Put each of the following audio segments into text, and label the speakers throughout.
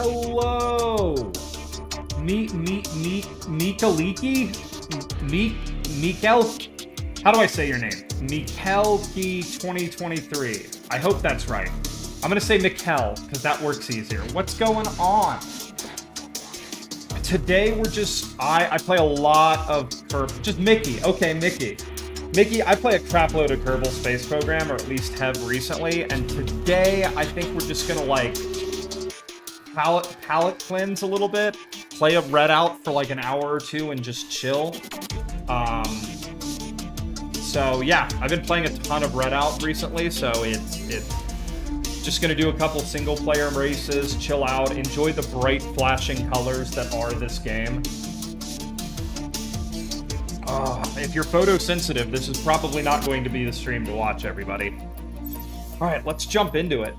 Speaker 1: Hello! Mikel? How do I say your name? Mikelkey2023. I hope that's right. I'm gonna say Mikel, because that works easier. What's going on? Today we're just... I play a lot of just Mickey. Okay, Mickey. Mickey, I play a crapload of Kerbal Space Program, or at least have recently, and today I think we're just gonna, like, palette cleanse a little bit, play a Redout for like an hour or two and just chill. So yeah, I've been playing a ton of Redout recently, so it's just gonna do a couple single player races, chill out, enjoy the bright flashing colors that are this game. If you're photosensitive, this is probably not going to be the stream to watch, everybody. All right, let's jump into it.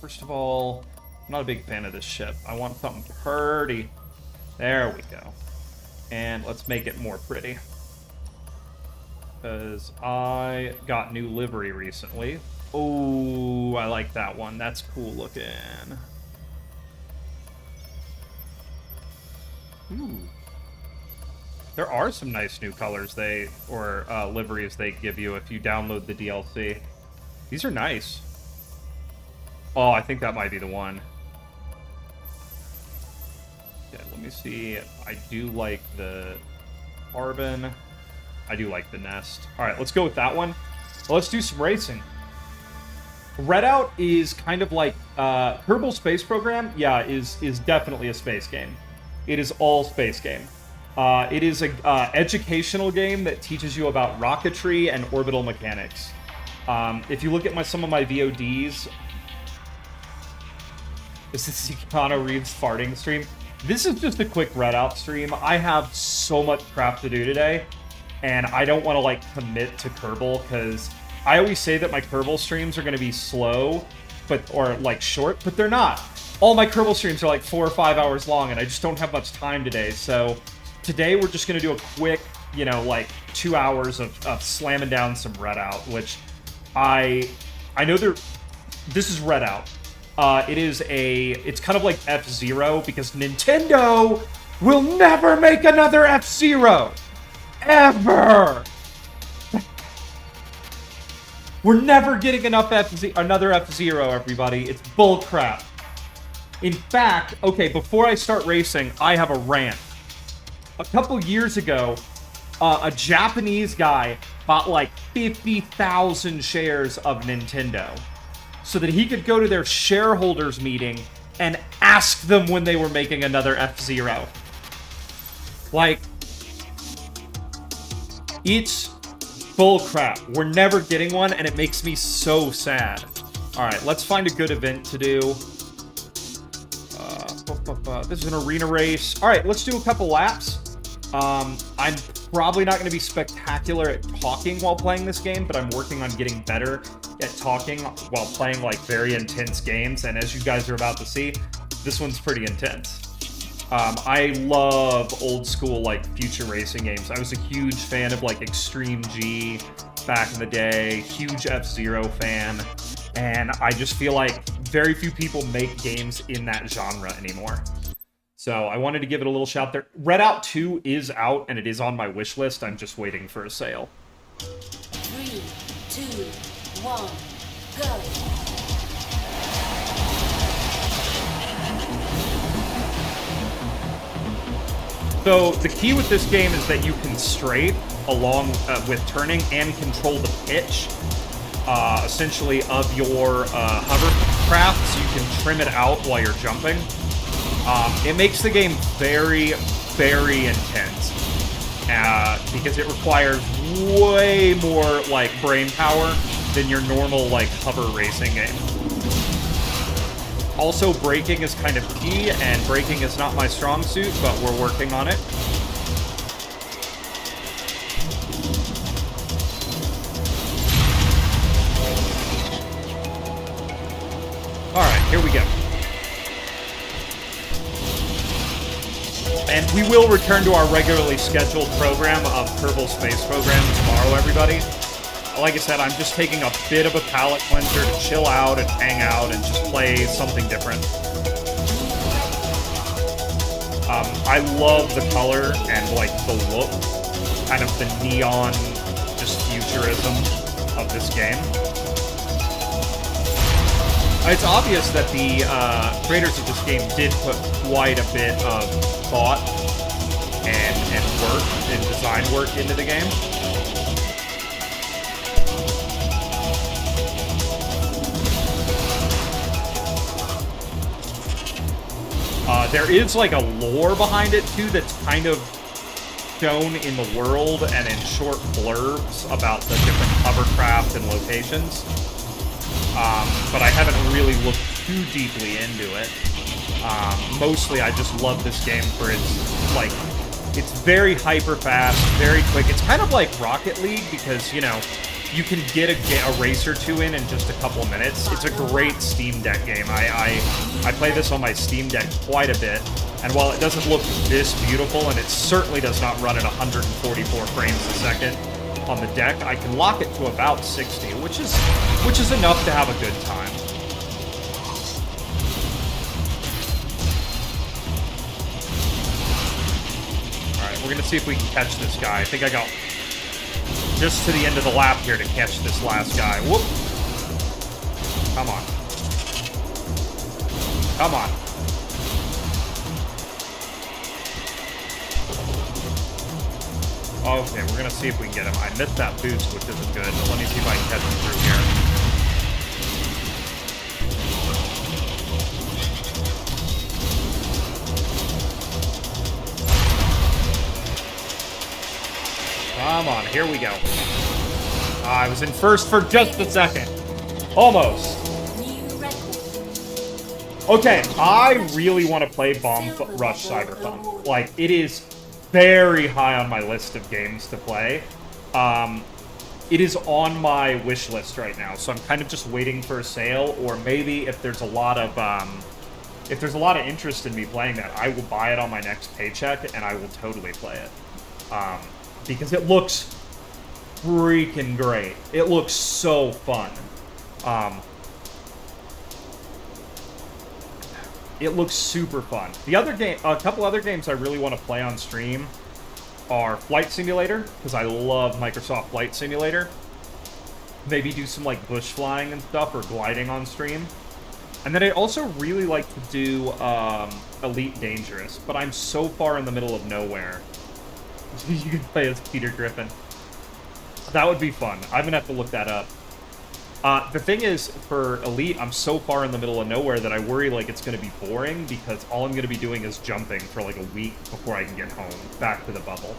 Speaker 1: First of all, I'm not a big fan of this ship. I want something pretty. There we go. And let's make it more pretty. Because I got new livery recently. Oh, I like that one. That's cool looking. Ooh. There are some nice new colors liveries they give you if you download the DLC. These are nice. Oh, I think that might be the one. Yeah, let me see. I do like the carbon. I do like the nest. All right, let's go with that one. Well, let's do some racing. Redout is kind of like Kerbal Space Program. Yeah, is definitely a space game. It is all space game. It is a educational game that teaches you about rocketry and orbital mechanics. If you look at some of my VODs, is this Keanu Reeves farting stream? This is just a quick Redout stream. I have so much crap to do today, and I don't want to, like, commit to Kerbal, because I always say that my Kerbal streams are going to be slow, or, like, short, but they're not. All my Kerbal streams are, like, 4 or 5 hours long, and I just don't have much time today, so today we're just going to do a quick, you know, like, 2 hours of slamming down some Redout, which I know this is Redout. It's kind of like F-Zero, because Nintendo will never make another F-Zero! Ever! We're never getting another F-Zero, everybody. It's bullcrap. In fact, okay, before I start racing, I have a rant. A couple years ago, a Japanese guy bought like 50,000 shares of Nintendo, so that he could go to their shareholders meeting and ask them when they were making another F-Zero. Like, it's bullcrap. We're never getting one, and it makes me so sad. Alright, let's find a good event to do. This is an arena race. Alright, let's do a couple laps. I'm probably not going to be spectacular at talking while playing this game, but I'm working on getting better at talking while playing, like, very intense games, and as you guys are about to see, this one's pretty intense. I love old school, like, future racing games. I was a huge fan of, like, Extreme G back in the day, huge F-Zero fan, and I just feel like very few people make games in that genre anymore. So I wanted to give it a little shout there. Redout 2 is out, and it is on my wish list. I'm just waiting for a sale.
Speaker 2: 3, 2, 1, go!
Speaker 1: So the key with this game is that you can straight along with turning and control the pitch, essentially, of your hovercraft, so you can trim it out while you're jumping. It makes the game very, very intense, because it requires way more, like, brain power than your normal, like, hover racing game. Also, braking is kind of key, and braking is not my strong suit, but we're working on it. Alright, here we go. And we will return to our regularly scheduled program of Kerbal Space Program tomorrow, everybody. like I said, I'm just taking a bit of a palate cleanser to chill out and hang out and just play something different. I love the color and, like, the look, kind of the neon, just futurism of this game. It's obvious that the creators of this game did put quite a bit of thought and work and design work into the game. There is, like, a lore behind it, too, that's kind of shown in the world and in short blurbs about the different hovercraft and locations. But I haven't really looked too deeply into it. Mostly, I just love this game for its, like, it's very hyper-fast, very quick. It's kind of like Rocket League because, you know, you can get a race or two in just a couple of minutes. It's a great Steam Deck game. I play this on my Steam Deck quite a bit, and while it doesn't look this beautiful, and it certainly does not run at 144 frames a second on the deck, I can lock it to about 60, which is enough to have a good time. All right, we're gonna see if we can catch this guy. I think I got just to the end of the lap here to catch this last guy. Whoop! Come on. Come on. Okay, we're gonna see if we can get him. I missed that boost, which isn't good, but let me see if I can catch him through here. Come on, here we go. I was in first for just a second. Almost. Okay, I really want to play Bomb Rush Cyberpunk. Like, it is very high on my list of games to play. It is on my wish list right now, so I'm kind of just waiting for a sale, or maybe if there's a lot of interest in me playing that, I will buy it on my next paycheck and I will totally play it. Because it looks freaking great. It looks so fun. It looks super fun. The other game, a couple other games I really want to play on stream are Flight Simulator, because I love Microsoft Flight Simulator. Maybe do some, like, bush flying and stuff, or gliding on stream. And then I also really like to do Elite Dangerous, but I'm so far in the middle of nowhere. You can play as Peter Griffin. That would be fun. I'm gonna have to look that up. The thing is, for Elite, I'm so far in the middle of nowhere that I worry, like, it's gonna be boring, because all I'm gonna be doing is jumping for, like, a week before I can get home, back to the bubble.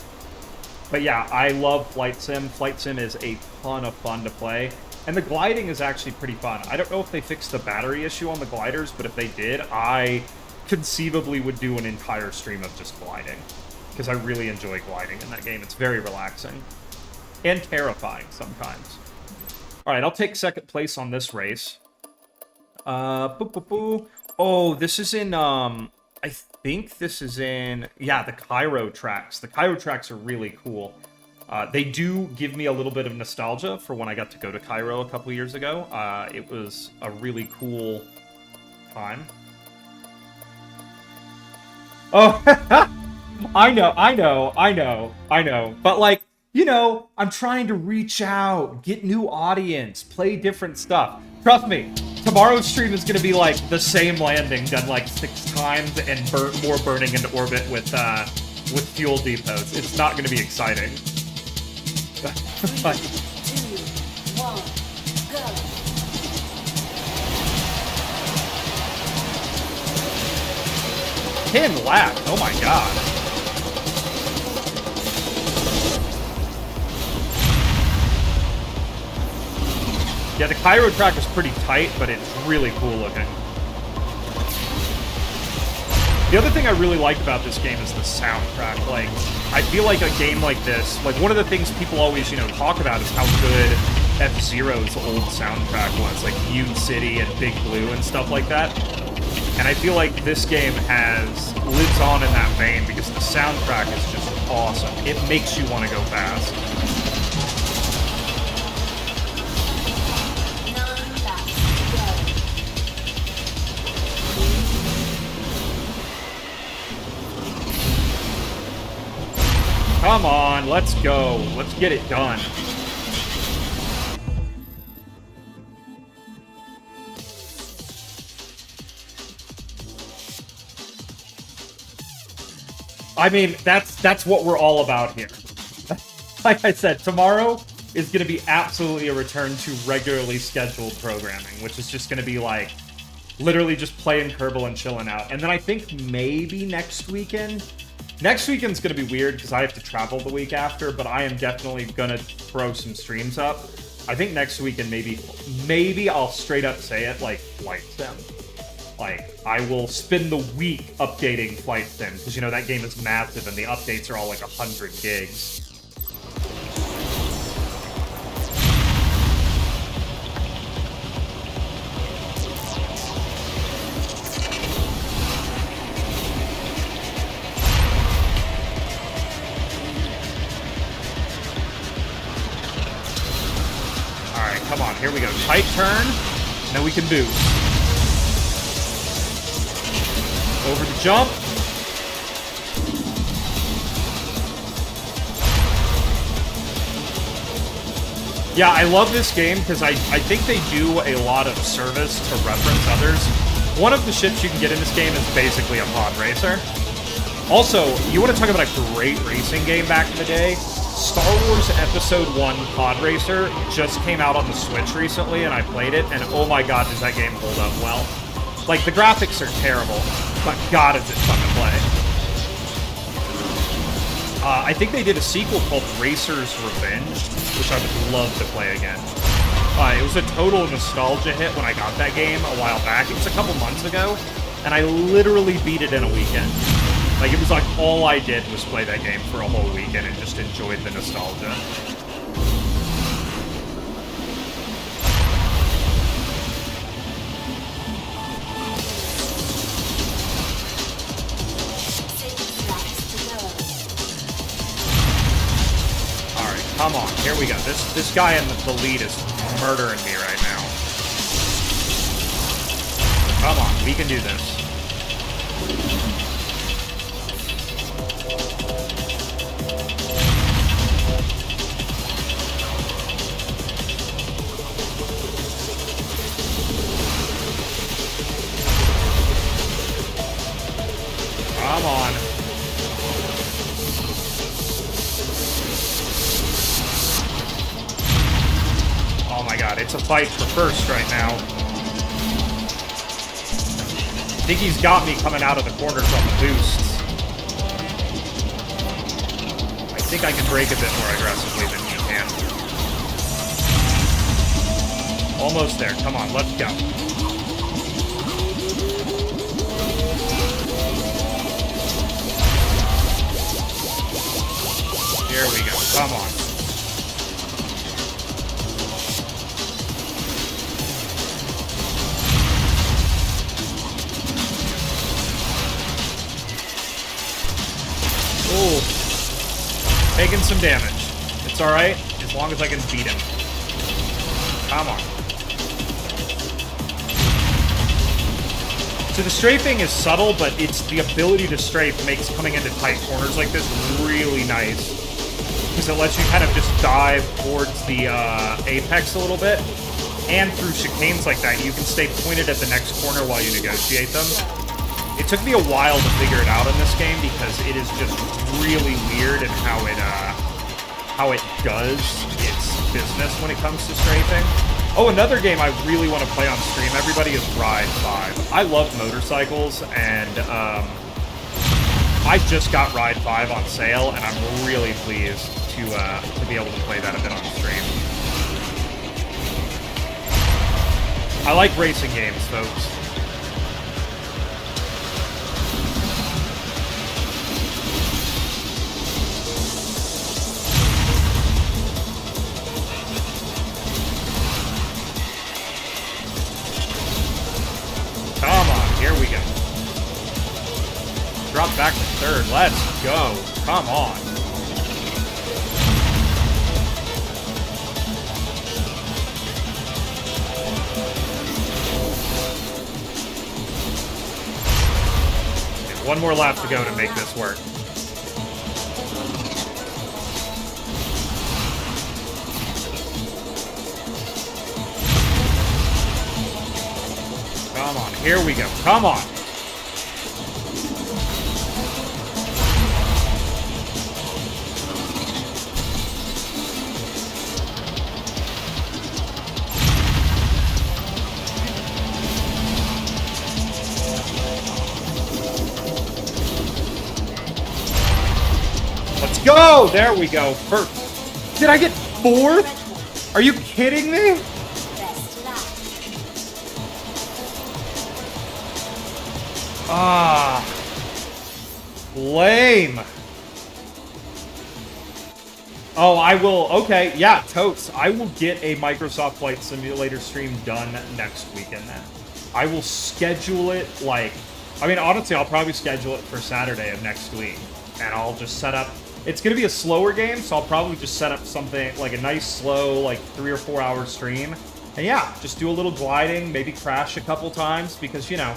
Speaker 1: But yeah, I love Flight Sim. Flight Sim is a ton of fun to play. And the gliding is actually pretty fun. I don't know if they fixed the battery issue on the gliders, but if they did, I conceivably would do an entire stream of just gliding. Because I really enjoy gliding in that game. It's very relaxing. And terrifying sometimes. Alright, I'll take second place on this race. Oh, this is in, I think this is in, yeah, the Cairo tracks. The Cairo tracks are really cool. They do give me a little bit of nostalgia for when I got to go to Cairo a couple years ago. It was a really cool time. Oh, I know. But, like, you know, I'm trying to reach out, get new audience, play different stuff. Trust me, tomorrow's stream is going to be, like, the same landing done, like, 6 times and more burning into orbit with fuel depots. It's not going to be exciting.
Speaker 2: 3, 2, 1, go.
Speaker 1: 10 laps, oh my god. Yeah, the Cairo track is pretty tight, but it's really cool looking. The other thing I really like about this game is the soundtrack. Like, I feel like a game like this, like, one of the things people always, you know, talk about is how good F-Zero's old soundtrack was, like Yoon City and Big Blue and stuff like that. And I feel like this game lives on in that vein because the soundtrack is just awesome. It makes you want to go fast. Come on, let's go. Let's get it done. I mean, that's what we're all about here. Like I said, tomorrow is going to be absolutely a return to regularly scheduled programming, which is just going to be like literally just playing Kerbal and chilling out. And then I think maybe next weekend. Next weekend's going to be weird because I have to travel the week after, but I am definitely going to throw some streams up. I think next weekend maybe I'll straight up say it like Flight Sim. Like, I will spend the week updating Flight Sim, because, you know, that game is massive, and the updates are all like 100 gigs. Alright, come on, here we go. Tight turn, and then we can boost. Over the jump. Yeah, I love this game because I think they do a lot of service to reference others. One of the ships you can get in this game is basically a pod racer. Also, you want to talk about a great racing game back in the day? Star Wars Episode 1 Pod Racer just came out on the Switch recently, and I played it, and oh my god, does that game hold up well. Like, the graphics are terrible, but god, is it fun to play. I think they did a sequel called Racer's Revenge, which I would love to play again. It was a total nostalgia hit when I got that game a while back. It was a couple months ago, and I literally beat it in a weekend. Like, it was like all I did was play that game for a whole weekend and just enjoyed the nostalgia. Come on, here we go. This guy in the lead is murdering me right now. Come on, we can do this. Come on. Oh my god, it's a fight for first right now. I think he's got me coming out of the corners on the boosts. I think I can brake a bit more aggressively than he can. Almost there. Come on, let's go. Here we go. Come on. Ooh. Taking some damage. It's alright, as long as I can beat him. Come on. So the strafing is subtle, but it's the ability to strafe makes coming into tight corners like this really nice. Because it lets you kind of just dive towards the apex a little bit. And through chicanes like that, you can stay pointed at the next corner while you negotiate them. It took me a while to figure it out in this game because it is just really weird in how it does its business when it comes to strafing. Oh, another game I really want to play on stream, everybody, is Ride 5. I love motorcycles, and I just got Ride 5 on sale, and I'm really pleased to be able to play that a bit on stream. I like racing games, folks. Come on, here we go. Drop back to third. Let's go. Come on. Okay, one more lap to go to make this work. Come on, here we go. Come on. Let's go! There we go. First. Did I get fourth? Are you kidding me?
Speaker 2: Best luck.
Speaker 1: Ah. Lame. Oh, I will. Okay, yeah, totes. I will get a Microsoft Flight Simulator stream done next weekend then. I will schedule it like... I mean, honestly, I'll probably schedule it for Saturday of next week. And I'll just set up... It's going to be a slower game, so I'll probably just set up something like a nice, slow, like 3 or 4 hour stream. And yeah, just do a little gliding, maybe crash a couple times, because, you know,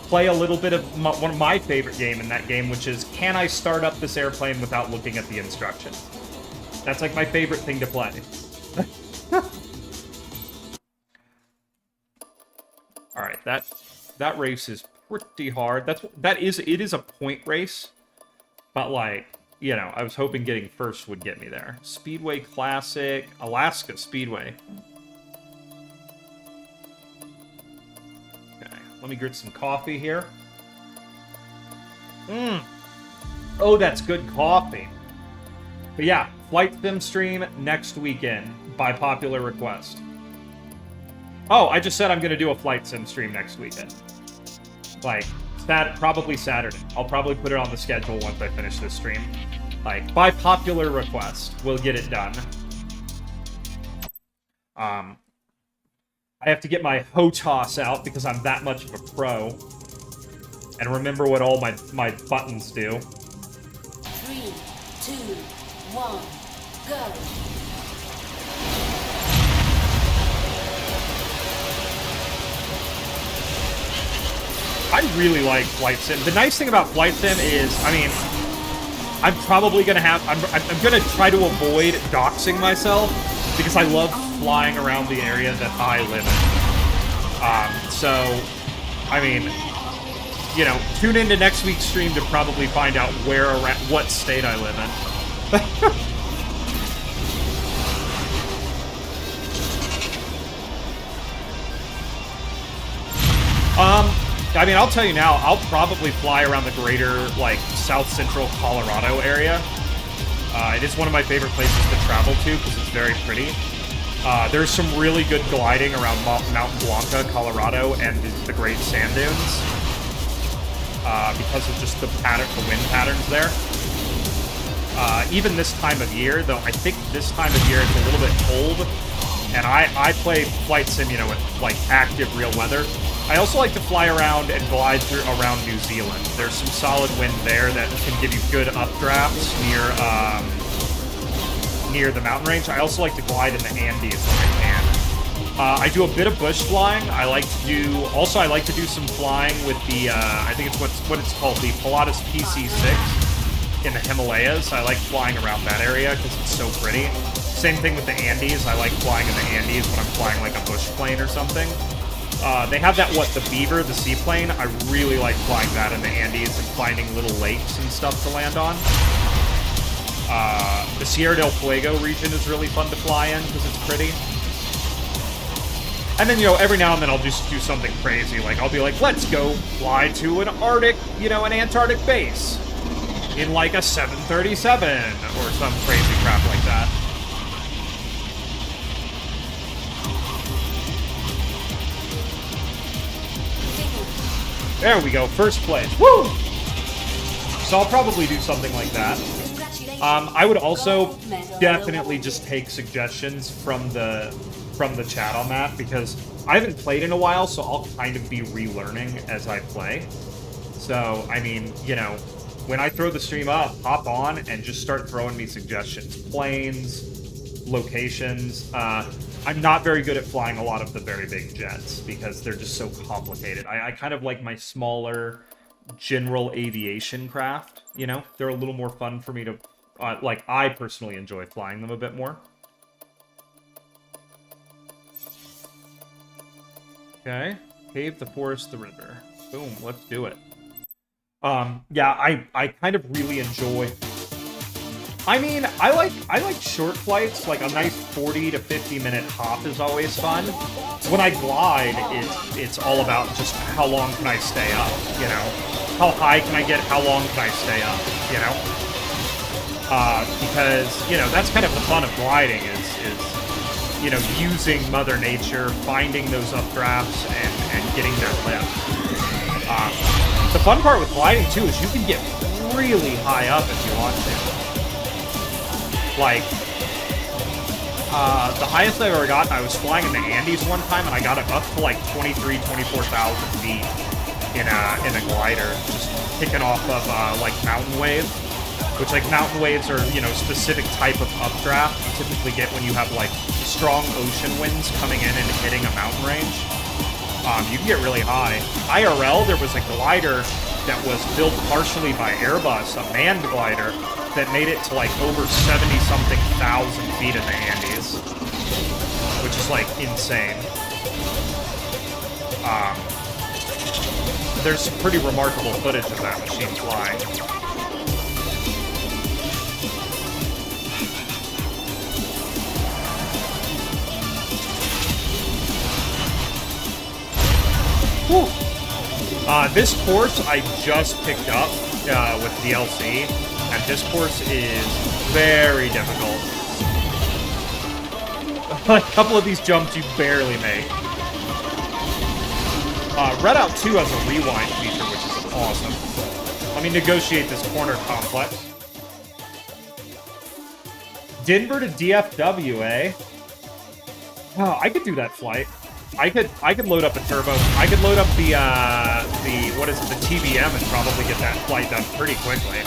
Speaker 1: play a little bit of one of my favorite game in that game, which is, can I start up this airplane without looking at the instructions? That's like my favorite thing to play. All right, that race is pretty hard. It is a point race, but like, you know, I was hoping getting first would get me there. Speedway Classic, Alaska Speedway. Okay, let me get some coffee here. Oh, that's good coffee. But yeah, Flight Sim stream next weekend by popular request. Oh, I just said I'm going to do a Flight Sim stream next weekend. Like, probably Saturday. I'll probably put it on the schedule once I finish this stream. Like, by popular request, we'll get it done. I have to get my HOTAS out because I'm that much of a pro. And remember what all my buttons do.
Speaker 2: 3, 2, 1, go.
Speaker 1: I really like Flight Sim. The nice thing about Flight Sim is, I mean, I'm probably gonna I'm gonna try to avoid doxing myself because I love flying around the area that I live in. So, I mean, you know, tune into next week's stream to probably find out what state I live in. I mean, I'll tell you now, I'll probably fly around the greater, like, south central Colorado area. It is one of my favorite places to travel to because it's very pretty. There's some really good gliding around Mount Blanca, Colorado, and the Great Sand Dunes. Because of just the wind patterns there. Even this time of year, though I think this time of year it's a little bit cold, and I play Flight Sim, you know, with, like, active real weather. I also like to fly around and glide around New Zealand. There's some solid wind there that can give you good updrafts near the mountain range. I also like to glide in the Andes when I can. I do a bit of bush flying. I like to do some flying with the, I think it's what it's called, the Pilatus PC-6 in the Himalayas. I like flying around that area because it's so pretty. Same thing with the Andes. I like flying in the Andes when I'm flying like a bush plane or something. They have that, the Beaver, the seaplane. I really like flying that in the Andes and finding little lakes and stuff to land on. The Sierra del Fuego region is really fun to fly in because it's pretty. And then, you know, every now and then I'll just do something crazy. Like, I'll be like, let's go fly to an an Antarctic base in like a 737 or some crazy crap like that. There we go, first place. Woo! So I'll probably do something like that. I would also definitely just take suggestions from the chat on that, because I haven't played in a while, so I'll kind of be relearning as I play. So, I mean, you know, when I throw the stream up, hop on and just start throwing me suggestions. Planes, locations. I'm not very good at flying a lot of the very big jets because they're just so complicated. I kind of like my smaller general aviation craft, you know? They're a little more fun for me to... I personally enjoy flying them a bit more. Okay. Cave, the forest, the river. Boom, let's do it. Yeah, I kind of really enjoy... I mean, I like short flights, like a nice 40 to 50 minute hop is always fun. When I glide, it's all about just how long can I stay up, you know? How high can I get, how long can I stay up, you know? Because, you know, that's kind of the fun of gliding is you know, using Mother Nature, finding those updrafts, and getting their lift. The fun part with gliding, too, is you can get really high up if you want to. Like, the highest I've ever gotten, I was flying in the Andes one time, and I got up to like 23,000, 24,000 feet in a glider, just kicking off of like mountain waves, which like mountain waves are, you know, specific type of updraft you typically get when you have like strong ocean winds coming in and hitting a mountain range. You can get really high. IRL, there was a glider that was built partially by Airbus, a manned glider, that made it to like over 70-something thousand feet in the Andes, which is like insane. There's some pretty remarkable footage of that machine flying. Whew. This course I just picked up with DLC, and this course is very difficult. A couple of these jumps you barely make. Redout 2 has a rewind feature, which is awesome. Let me negotiate this corner complex. Denver to DFW, eh? Oh, I could do that flight. I could load up a turbo. I could load up the what is it, the TBM, and probably get that flight done pretty quickly.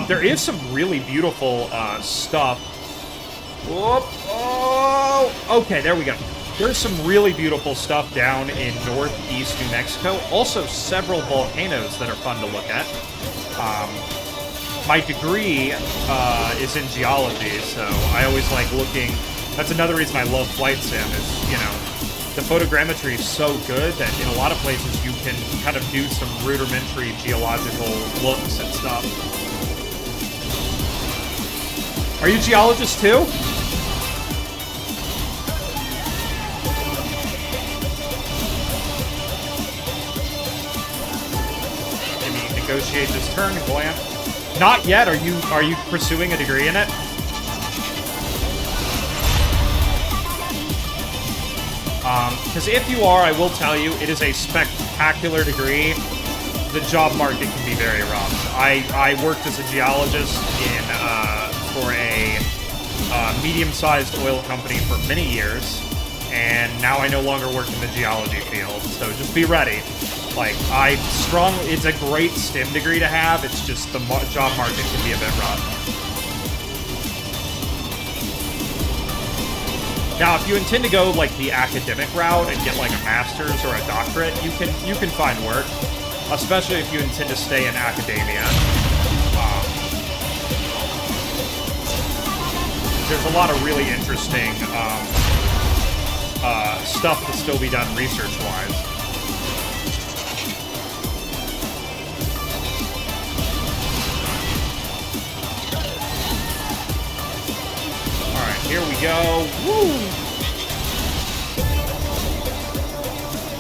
Speaker 1: There is some really beautiful stuff. Whoop! Oh, okay, there we go. There's some really beautiful stuff down in northeast New Mexico. Also, several volcanoes that are fun to look at. My degree is in geology, so I always like looking. That's another reason I love Flight Sim is, you know, the photogrammetry is so good that in a lot of places you can kind of do some rudimentary geological looks and stuff. Are you a geologist too? Let me negotiate this turn, Glam. Not yet. Are you pursuing a degree in it? Because if you are, I will tell you, it is a spectacular degree. The job market can be very rough. I worked as a geologist for a medium-sized oil company for many years, and now I no longer work in the geology field, so just be ready. Like, it's a great STEM degree to have, it's just the job market can be a bit rough. Now, if you intend to go like the academic route and get like a master's or a doctorate, you can find work, especially if you intend to stay in academia. There's a lot of really interesting stuff to still be done research-wise. Here we go. Woo!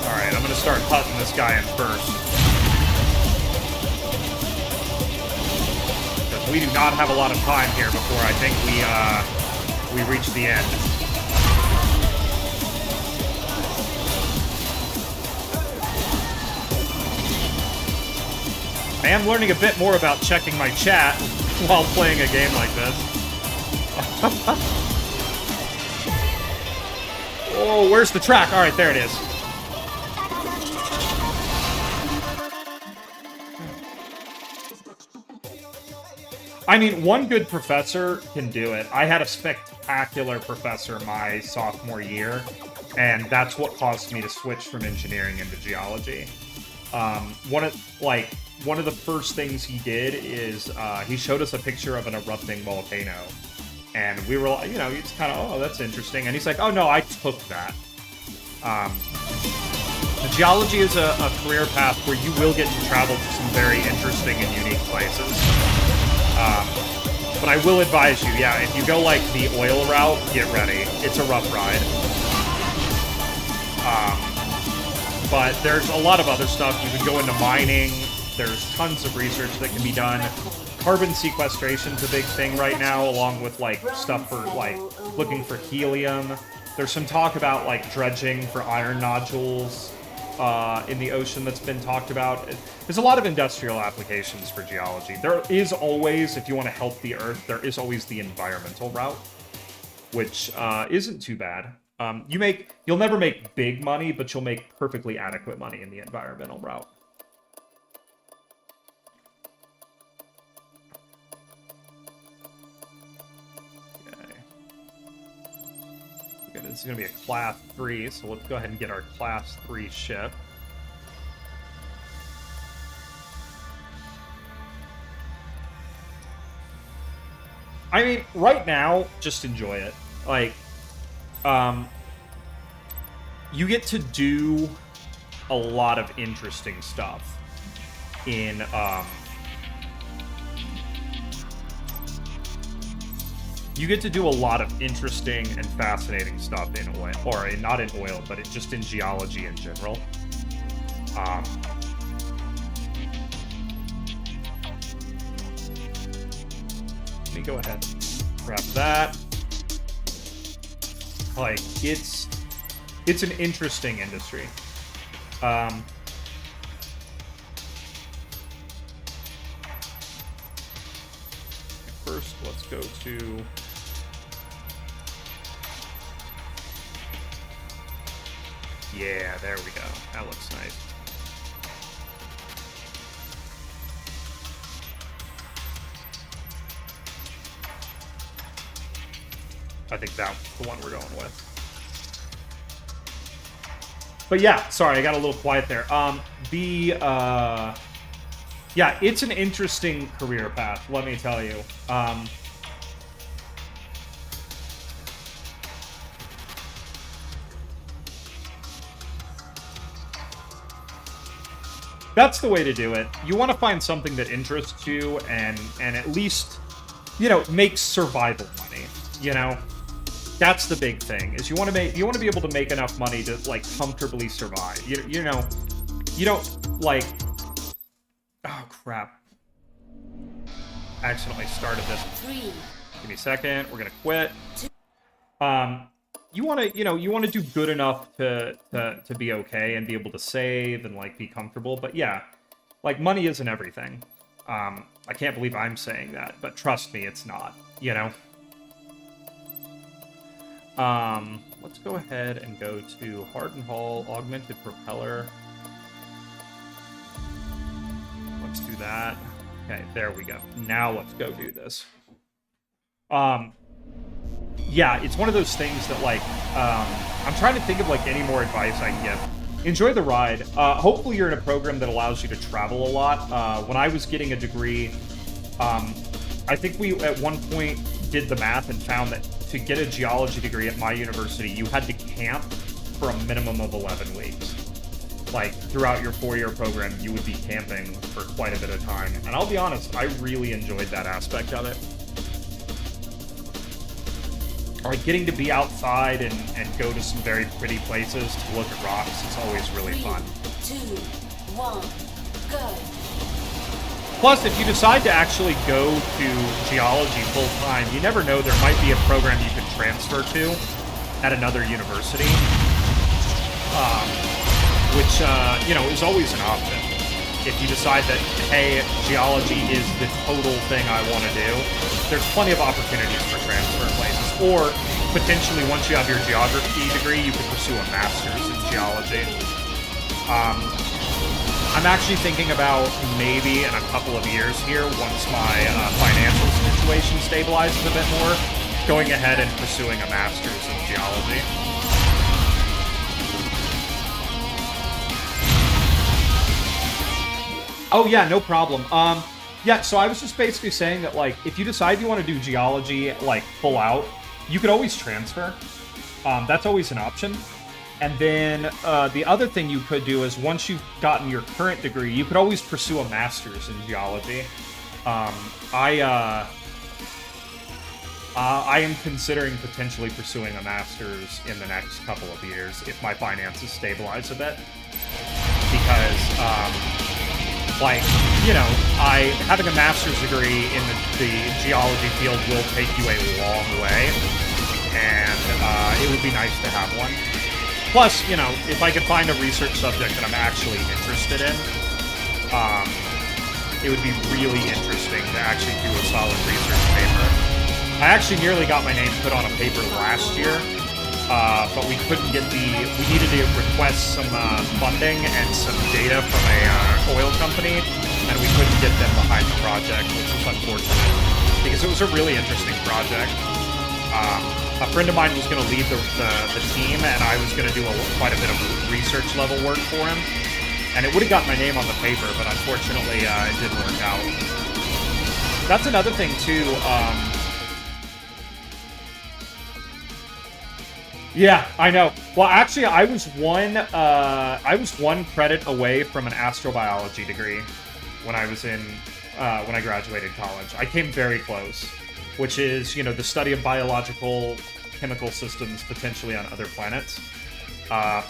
Speaker 1: Alright, I'm gonna start putting this guy in first. Because we do not have a lot of time here before I think we reach the end. I am learning a bit more about checking my chat while playing a game like this. Oh, where's the track? All right, there it is. I mean, one good professor can do it. I had a spectacular professor my sophomore year, and that's what caused me to switch from engineering into geology. One of the first things he did is he showed us a picture of an erupting volcano. And we were, you know, it's kind of, oh, that's interesting. And he's like, oh, no, I took that. Geology is a career path where you will get to travel to some very interesting and unique places. But I will advise you, yeah, if you go like the oil route, get ready. It's a rough ride. But there's a lot of other stuff. You can go into mining. There's tons of research that can be done. Carbon sequestration's a big thing right now, along with like stuff for like looking for helium. There's some talk about like dredging for iron nodules in the ocean that's been talked about. There's a lot of industrial applications for geology. There is always, if you want to help the Earth, there is always the environmental route, which isn't too bad. You'll never make big money, but you'll make perfectly adequate money in the environmental route. This is going to be a Class 3, so let's go ahead and get our Class 3 ship. I mean, right now, just enjoy it. Like, you get to do a lot of interesting stuff in, you get to do a lot of interesting and fascinating stuff in oil, or not in oil, but just in geology in general. Let me go ahead and grab that. Like, it's an interesting industry. First, let's go to... Yeah, there we go. That looks nice. I think that's the one we're going with. But yeah, sorry, I got a little quiet there. Yeah, it's an interesting career path, let me tell you. That's the way to do it. You want to find something that interests you and at least, you know, makes survival money, you know? That's the big thing, is you want to be able to make enough money to, like, comfortably survive. You know, you don't, like... Oh, crap. I accidentally started this. Give me a second. We're gonna quit. You want to do good enough to be okay and be able to save and, like, be comfortable. But yeah, like, money isn't everything. I can't believe I'm saying that, but trust me, it's not, you know? Let's go ahead and go to Harden Hall, Augmented Propeller. Let's do that. Okay, there we go. Now let's go do this. Yeah, it's one of those things that, like, I'm trying to think of, like, any more advice I can give. Enjoy the ride. Hopefully you're in a program that allows you to travel a lot. When I was getting a degree, I think we, at one point, did the math and found that to get a geology degree at my university, you had to camp for a minimum of 11 weeks. Like, throughout your 4-year program, you would be camping for quite a bit of time. And I'll be honest, I really enjoyed that aspect of it. Like, getting to be outside and go to some very pretty places to look at rocks, it's always really fun.
Speaker 2: 3, 2, 1, go.
Speaker 1: Plus, if you decide to actually go to geology full-time, you never know, there might be a program you can transfer to at another university. Which, you know, is always an option. If you decide that, hey, geology is the total thing I want to do, there's plenty of opportunities for transfer places. Or, potentially, once you have your geography degree, you could pursue a master's in geology. I'm actually thinking about maybe in a couple of years here, once my financial situation stabilizes a bit more, going ahead and pursuing a master's in geology. Oh, yeah, no problem. Yeah, so I was just basically saying that, like, if you decide you want to do geology, like, full out, you could always transfer. That's always an option. And then the other thing you could do is once you've gotten your current degree, you could always pursue a master's in geology. I am considering potentially pursuing a master's in the next couple of years if my finances stabilize a bit. Because, like, you know, having a master's degree in the geology field will take you a long way, and it would be nice to have one. Plus, you know, if I could find a research subject that I'm actually interested in, it would be really interesting to actually do a solid research paper. I actually nearly got my name put on a paper last year, but we couldn't get we needed to request some funding and some data from a oil company, and we couldn't get them behind the project, which was unfortunate, because it was a really interesting project. A friend of mine was going to lead the team, and I was going to do quite a bit of research level work for him, and it would have got my name on the paper, but unfortunately it didn't work out. That's another thing too. Yeah, I know. Well, actually, I was one credit away from an astrobiology degree when I graduated college. I came very close, which is, you know, the study of biological chemical systems potentially on other planets.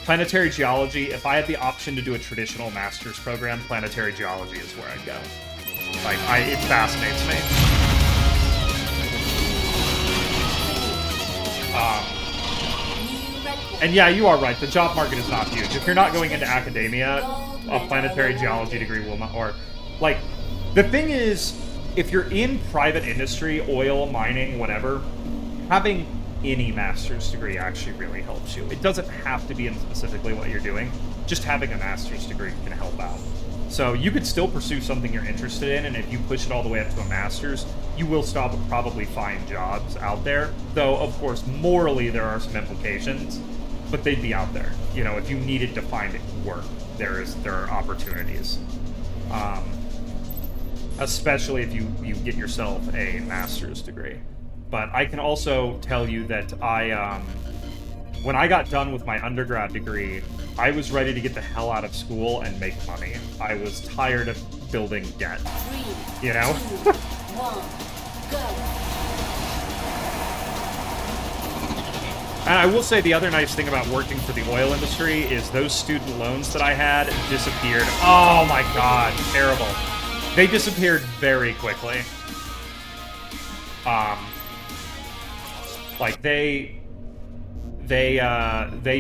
Speaker 1: Planetary geology, if I had the option to do a traditional master's program, planetary geology is where I'd go. Like, it fascinates me. And yeah, you are right. The job market is not huge. If you're not going into academia, a planetary geology degree will not, or, like, the thing is, if you're in private industry, oil, mining, whatever, having any master's degree actually really helps you. It doesn't have to be in specifically what you're doing. Just having a master's degree can help out. So you could still pursue something you're interested in, and if you push it all the way up to a master's, you will probably find jobs out there. Though, of course, morally there are some implications, but they'd be out there. You know, if you needed to find work, there are opportunities. Especially if you get yourself a master's degree. But I can also tell you that when I got done with my undergrad degree, I was ready to get the hell out of school and make money. I was tired of building debt. 3, you know? 2, 1, go. And I will say the other nice thing about working for the oil industry is those student loans that I had disappeared. Oh my god, terrible. They disappeared very quickly. Like they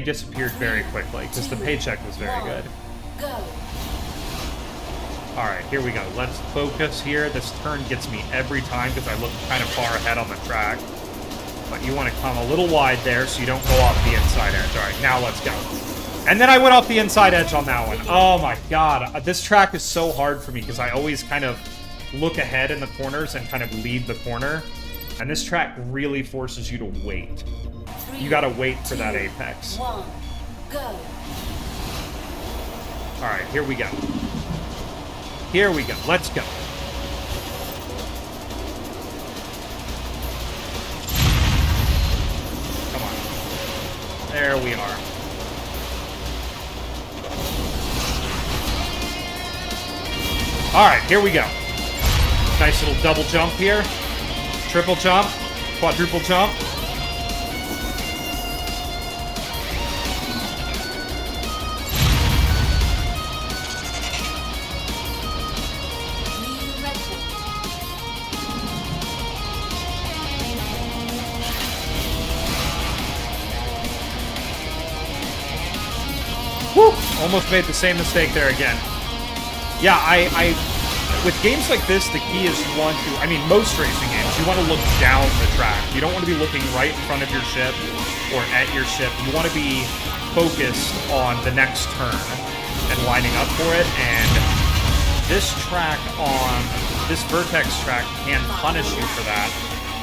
Speaker 1: disappeared very quickly because the paycheck was very good. Go. All right, here we go. Let's focus here. This turn gets me every time because I look kind of far ahead on the track. But you want to come a little wide there so you don't go off the inside edge. All right, now let's go. And then I went off the inside edge on that one. Oh my god. This track is so hard for me because I always kind of look ahead in the corners and kind of lead the corner. And this track really forces you to wait. 3, you gotta wait for 2, that apex. 1, go. All right, here we go. Here we go. Let's go. Come on. There we are. All right, here we go. Nice little double jump here. Triple jump. Quadruple jump. Woo! Almost made the same mistake there again. Yeah, with games like this, the key is most racing games, you want to look down the track. You don't want to be looking right in front of your ship or at your ship. You want to be focused on the next turn and lining up for it. And this vertex track can punish you for that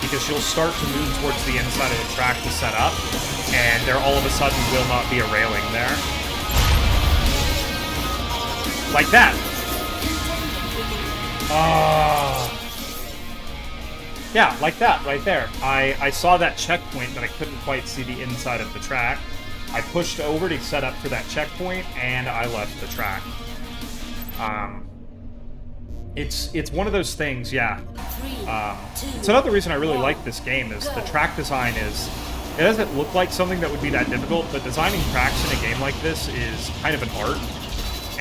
Speaker 1: because you'll start to move towards the inside of the track to set up, and there all of a sudden will not be a railing there. Like that. Yeah, like that, right there. I saw that checkpoint, but I couldn't quite see the inside of the track. I pushed over to set up for that checkpoint, and I left the track. It's one of those things, yeah. It's another reason I really like this game is the track design is... It doesn't look like something that would be that difficult, but designing tracks in a game like this is kind of an art,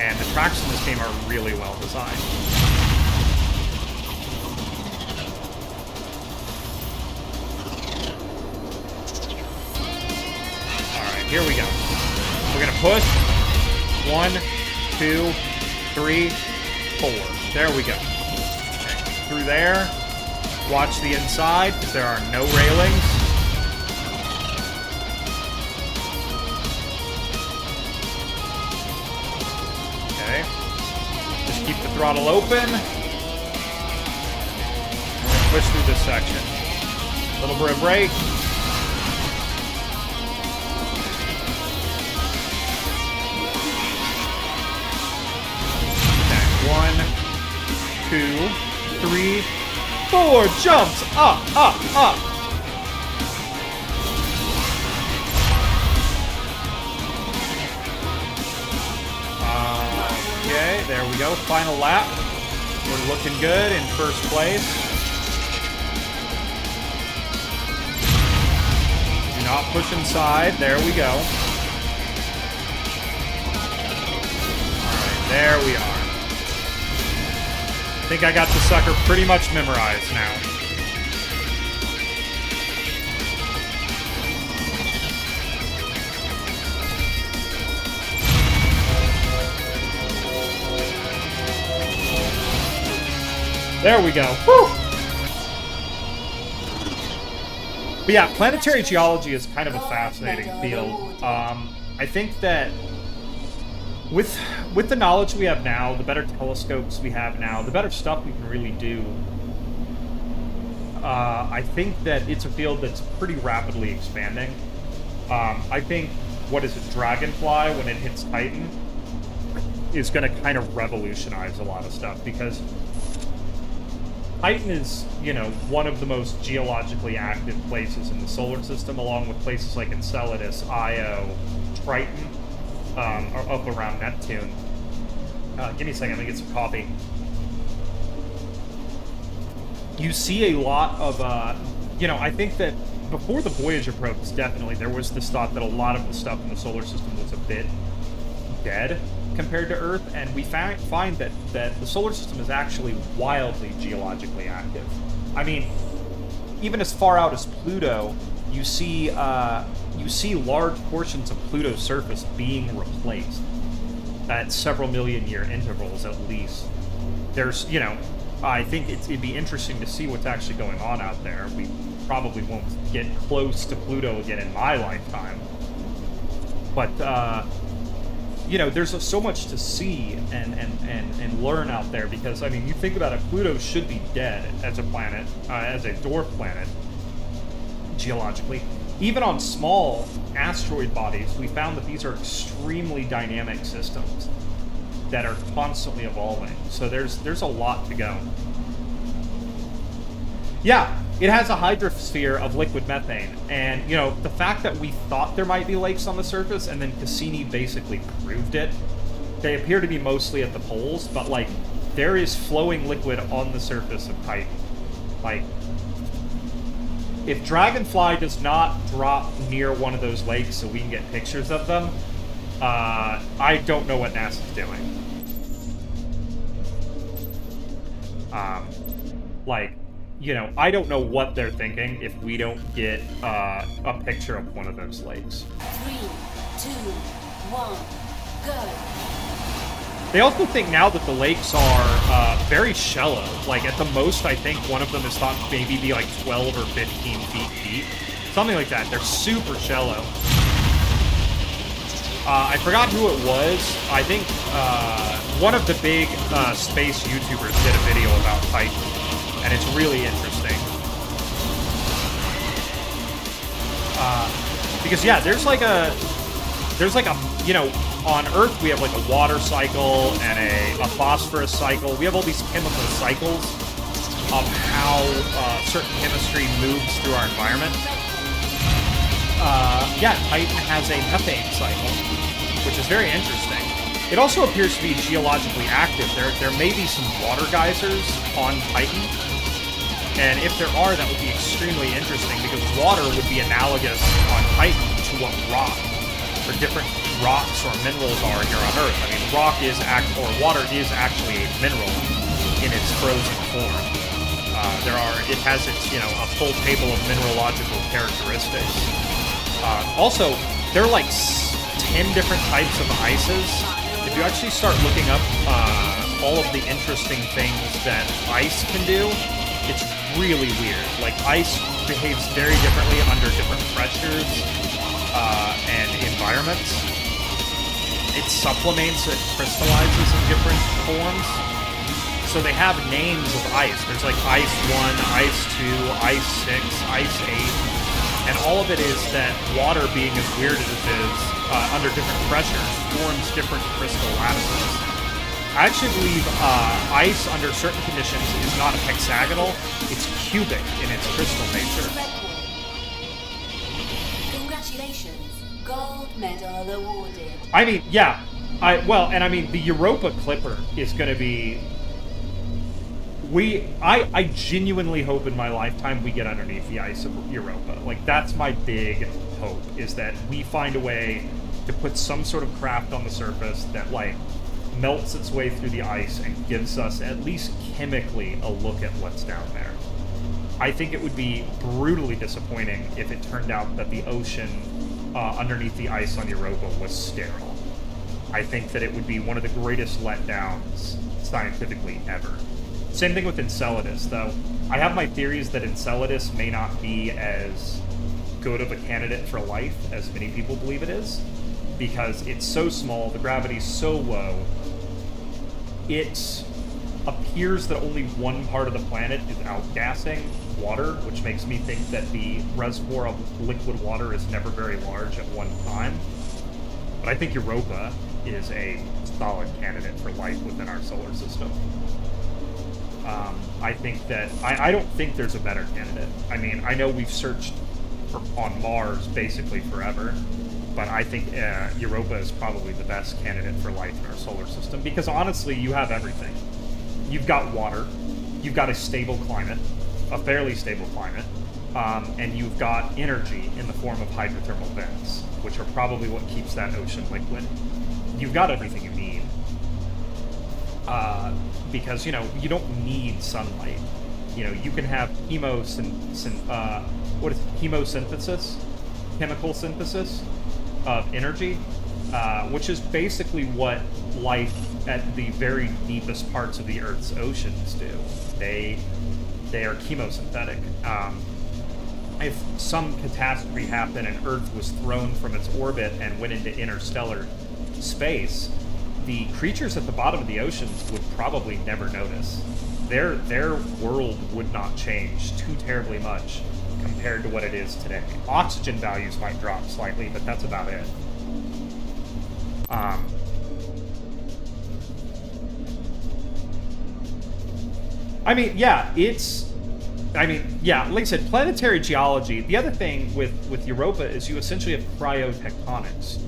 Speaker 1: and the tracks in this game are really well designed. Alright, here we go. We're gonna push. 1, 2, 3, 4. There we go. Okay. Through there. Watch the inside, because there are no railings. Okay. Just keep the throttle open. Push through this section. A little bit of brake. Okay. 1, 2, 3, 4. Jumps. Up, up, up. Okay, there we go. Final lap. We're looking good in first place. Do not push inside. There we go. Alright, there we are. I think I got the sucker pretty much memorized now. There we go. Woo! But yeah, planetary geology is kind of a fascinating field. I think that with the knowledge we have now, the better telescopes we have now, the better stuff we can really do, I think that it's a field that's pretty rapidly expanding. I think, what is it, Dragonfly, when it hits Titan, is going to kind of revolutionize a lot of stuff, because Titan is, you know, one of the most geologically active places in the solar system, along with places like Enceladus, Io, Triton, up around Neptune. Give me a second, let me get some coffee. You see a lot of, you know, I think that before the Voyager probes, definitely, there was this thought that a lot of the stuff in the solar system was a bit dead compared to Earth, and we find that the solar system is actually wildly geologically active. I mean, even as far out as Pluto, you see large portions of Pluto's surface being replaced at several million year intervals at least. There's, you know, I think it'd be interesting to see what's actually going on out there. We probably won't get close to Pluto again in my lifetime, but you know, there's so much to see and learn out there, because, I mean, you think about it, Pluto should be dead as a planet, as a dwarf planet, geologically. Even on small asteroid bodies, we found that these are extremely dynamic systems that are constantly evolving. So there's a lot to go. Yeah, it has a hydrosphere of liquid methane, and, you know, the fact that we thought there might be lakes on the surface, and then Cassini basically proved it. They appear to be mostly at the poles, but, like, there is flowing liquid on the surface of Titan. Like, if Dragonfly does not drop near one of those lakes so we can get pictures of them, I don't know what NASA's doing. Like, you know, I don't know what they're thinking if we don't get a picture of one of those lakes.
Speaker 2: 3, 2, 1, go.
Speaker 1: They also think now that the lakes are very shallow. Like, at the most, I think one of them is thought to maybe be like 12 or 15 feet deep. Something like that. They're super shallow. I forgot who it was. I think one of the big space YouTubers did a video about Titan, and it's really interesting. Because, yeah, there's like a, you know, on Earth we have like a water cycle and a phosphorus cycle. We have all these chemical cycles of how certain chemistry moves through our environment. yeah, Titan has a methane cycle, which is very interesting. It also appears to be geologically active. There may be some water geysers on Titan, and if there are, that would be extremely interesting because water would be analogous on Titan to what rock or different rocks or minerals are here on Earth. I mean, water is actually a mineral in its frozen form. It has its, a full table of mineralogical characteristics. Also, there are like 10 different types of ices. If you actually start looking up all of the interesting things that ice can do, it's really weird. Like, ice behaves very differently under different pressures and environments. It sublimates, it crystallizes in different forms. So they have names of ice. There's like Ice 1, Ice 2, Ice 6, Ice 8. And all of it is that water, being as weird as it is, under different pressures, forms different crystal lattices. I actually believe ice under certain conditions is not hexagonal, it's cubic in its crystal nature.
Speaker 2: Congratulations, gold medal awarded.
Speaker 1: I mean, yeah. The Europa Clipper is going to be... I genuinely hope in my lifetime we get underneath the ice of Europa. Like, that's my big hope, is that we find a way to put some sort of craft on the surface that, like, melts its way through the ice and gives us, at least chemically, a look at what's down there. I think it would be brutally disappointing if it turned out that the ocean underneath the ice on Europa was sterile. I think that it would be one of the greatest letdowns scientifically ever. Same thing with Enceladus, though. I have my theories that Enceladus may not be as good of a candidate for life as many people believe it is, because it's so small, the gravity's so low, it appears that only one part of the planet is outgassing water, which makes me think that the reservoir of liquid water is never very large at one time. But I think Europa is a solid candidate for life within our solar system. I think that... I don't think there's a better candidate. I mean, I know we've searched on Mars basically forever, but I think Europa is probably the best candidate for life in our solar system, because honestly, you have everything. You've got water, you've got a stable climate, a fairly stable climate, and you've got energy in the form of hydrothermal vents, which are probably what keeps that ocean liquid. You've got everything you need. Because, you don't need sunlight. You can have chemosynthesis? Chemical synthesis of energy, which is basically what life at the very deepest parts of the Earth's oceans do. They are chemosynthetic. If some catastrophe happened and Earth was thrown from its orbit and went into interstellar space, the creatures at the bottom of the oceans would probably never notice. Their world would not change too terribly much compared to what it is today. Oxygen values might drop slightly, but that's about it. Like I said, planetary geology. The other thing with Europa is you essentially have cryotectonics.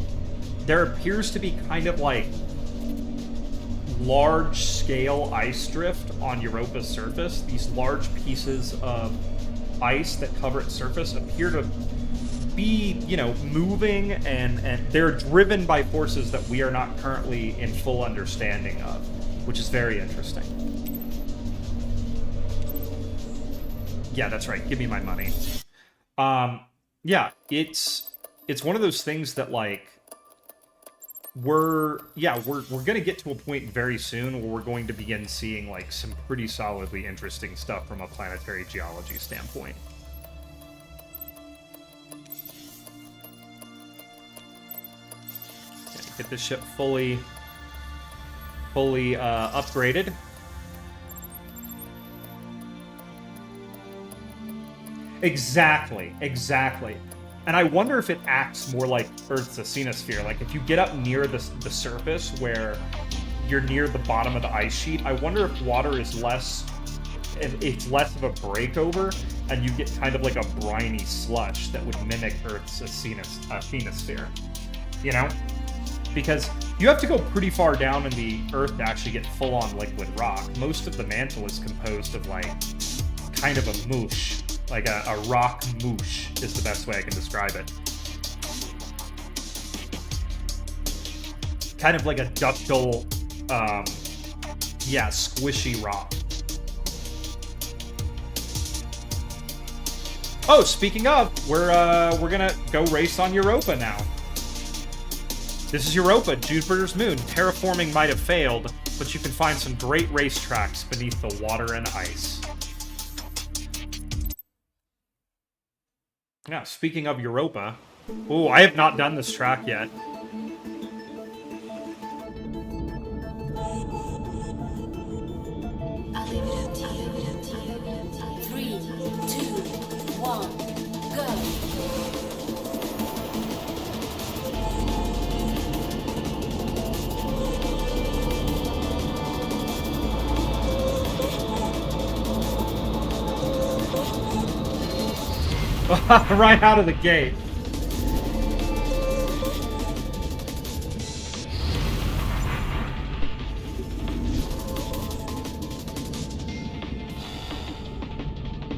Speaker 1: There appears to be kind of like large-scale ice drift on Europa's surface. These large pieces of ice that cover its surface appear to be, moving, and they're driven by forces that we are not currently in full understanding of, which is very interesting. Yeah, that's right. Give me my money. It's one of those things that, like, we're going to get to a point very soon where we're going to begin seeing, like, some pretty solidly interesting stuff from a planetary geology standpoint. Okay, get this ship fully upgraded. Exactly. And I wonder if it acts more like Earth's asthenosphere. Like, if you get up near the surface where you're near the bottom of the ice sheet, I wonder if water is less... If it's less of a breakover, and you get kind of like a briny slush that would mimic Earth's asthenosphere. You know? Because you have to go pretty far down in the Earth to actually get full-on liquid rock. Most of the mantle is composed of, like, kind of a moosh. Like a rock moosh is the best way I can describe it. Kind of like a ductile, yeah, squishy rock. Oh, speaking of, we're gonna go race on Europa now. This is Europa, Jupiter's moon. Terraforming might have failed, but you can find some great racetracks beneath the water and ice. Yeah, speaking of Europa. Ooh, I have not done this track yet.
Speaker 2: I'll leave it up to you. 3, 2, 1, go.
Speaker 1: Right out of the gate.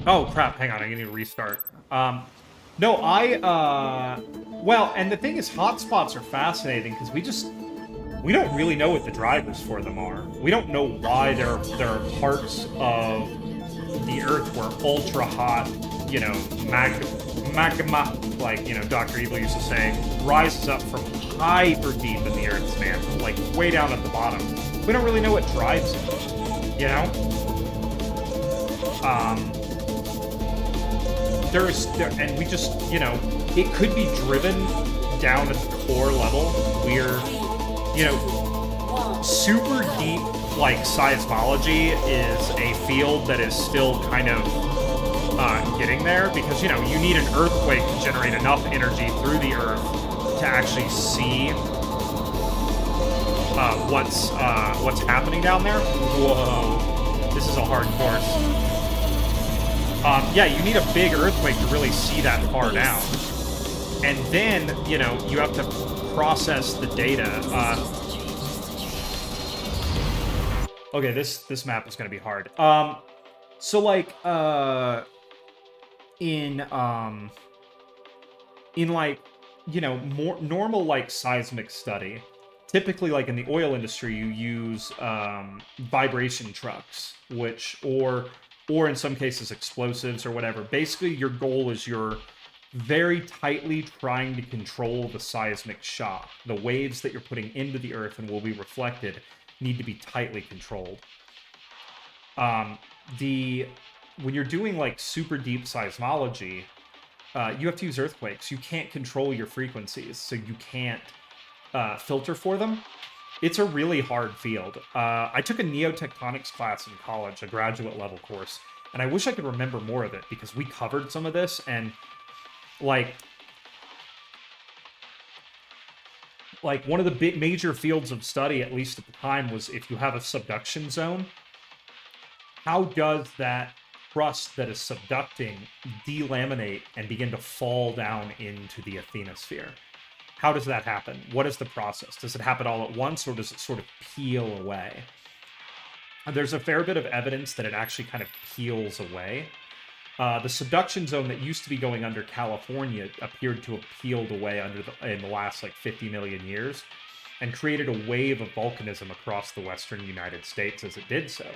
Speaker 1: Oh crap, hang on, I need to restart. No, well, and the thing is, hotspots are fascinating because we don't really know what the drivers for them are. We don't know why there are parts of the Earth where ultra hot, you know, magma, like, you know, Dr. Evil used to say, rises up from hyper deep in the Earth's mantle, like way down at the bottom. We don't really know what drives it, you know? And we just, you know, it could be driven down at the core level. We're, you know, super deep, like, seismology is a field that is still kind of getting there, because, you know, you need an earthquake to generate enough energy through the Earth to actually see what's happening down there. Whoa, this is a hard course. Yeah, you need a big earthquake to really see that far down. And then, you know, you have to process the data. Okay, this map is going to be hard. So, like, in like, you know, more normal, like, seismic study, typically, like, in the oil industry, you use vibration trucks, or in some cases explosives or whatever. Basically, your goal is you're very tightly trying to control the seismic shock. The waves that you're putting into the Earth and will be reflected need to be tightly controlled. When you're doing, like, super deep seismology, you have to use earthquakes. You can't control your frequencies, so you can't filter for them. It's a really hard field. I took a neotectonics class in college, a graduate level course, and I wish I could remember more of it, because we covered some of this, and, like one of the big major fields of study, at least at the time, was if you have a subduction zone, how does that crust that is subducting delaminate and begin to fall down into the asthenosphere? How does that happen? What is the process? Does it happen all at once, or does it sort of peel away? There's a fair bit of evidence that it actually kind of peels away. The subduction zone that used to be going under California appeared to have peeled away in the last, like, 50 million years, and created a wave of volcanism across the western United States as it did so.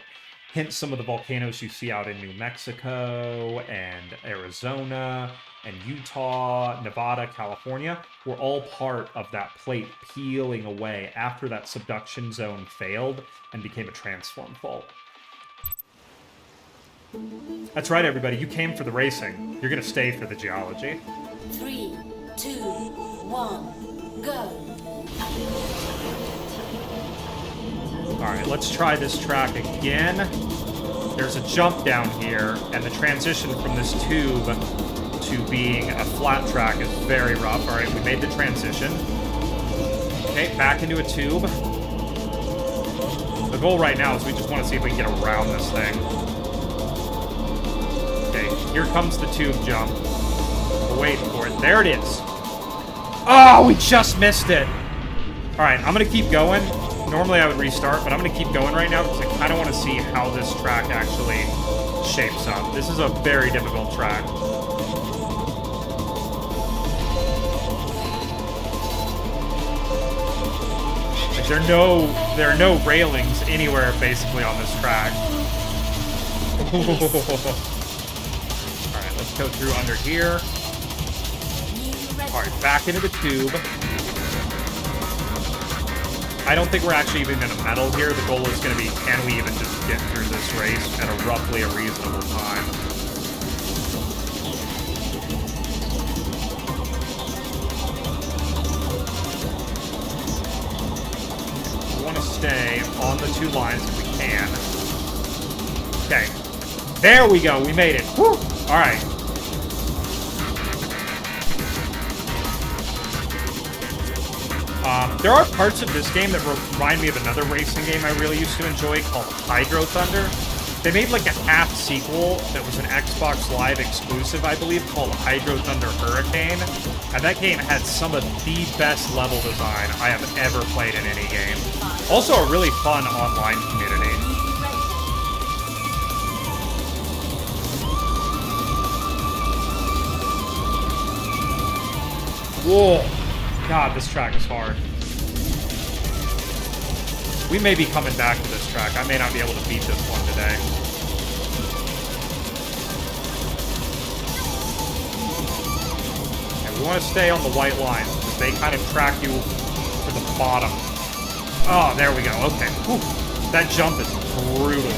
Speaker 1: Hence, some of the volcanoes you see out in New Mexico and Arizona and Utah, Nevada, California were all part of that plate peeling away after that subduction zone failed and became a transform fault. That's right, everybody. You came for the racing. You're going to stay for the geology.
Speaker 2: 3, 2, 1, go.
Speaker 1: Alright, let's try this track again. There's a jump down here, and the transition from this tube to being a flat track is very rough. Alright, we made the transition. Okay, back into a tube. The goal right now is we just want to see if we can get around this thing. Okay, Here comes the tube jump. We're waiting for it. There it is. Oh, we just missed it. All right, I'm going to keep going. Normally I would restart, but I'm going to keep going right now because I kind of want to see how this track actually shapes up. This is a very difficult track. Like, there are no railings anywhere basically on this track. Alright, let's go through under here. Alright, back into the tube. I don't think we're actually even going to medal here. The goal is going to be, can we even just get through this race at a roughly a reasonable time? We want to stay on the 2 lines if we can. Okay. There we go. We made it. Whew. All right. There are parts of this game that remind me of another racing game I really used to enjoy called Hydro Thunder. They made like a half sequel that was an Xbox Live exclusive, I believe, called Hydro Thunder Hurricane. And that game had some of the best level design I have ever played in any game. Also a really fun online community. Whoa. God, this track is hard. We may be coming back to this track. I may not be able to beat this one today. And we want to stay on the white lines because they kind of track you to the bottom. Oh, there we go. Okay. Whew. That jump is brutal.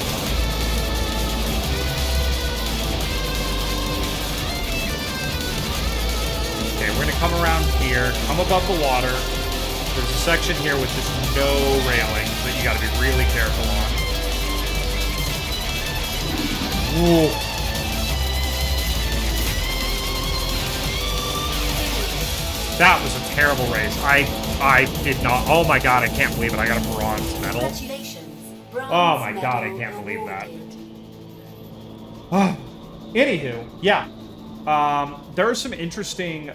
Speaker 1: Okay, we're going to come around here, come above the water. There's a section here with just no railings that you got to be really careful on. Whoa. That was a terrible race. I did not. Oh my god, I can't believe it. I got a bronze medal. Oh my god, I can't believe that. Anywho, yeah. There are some interesting,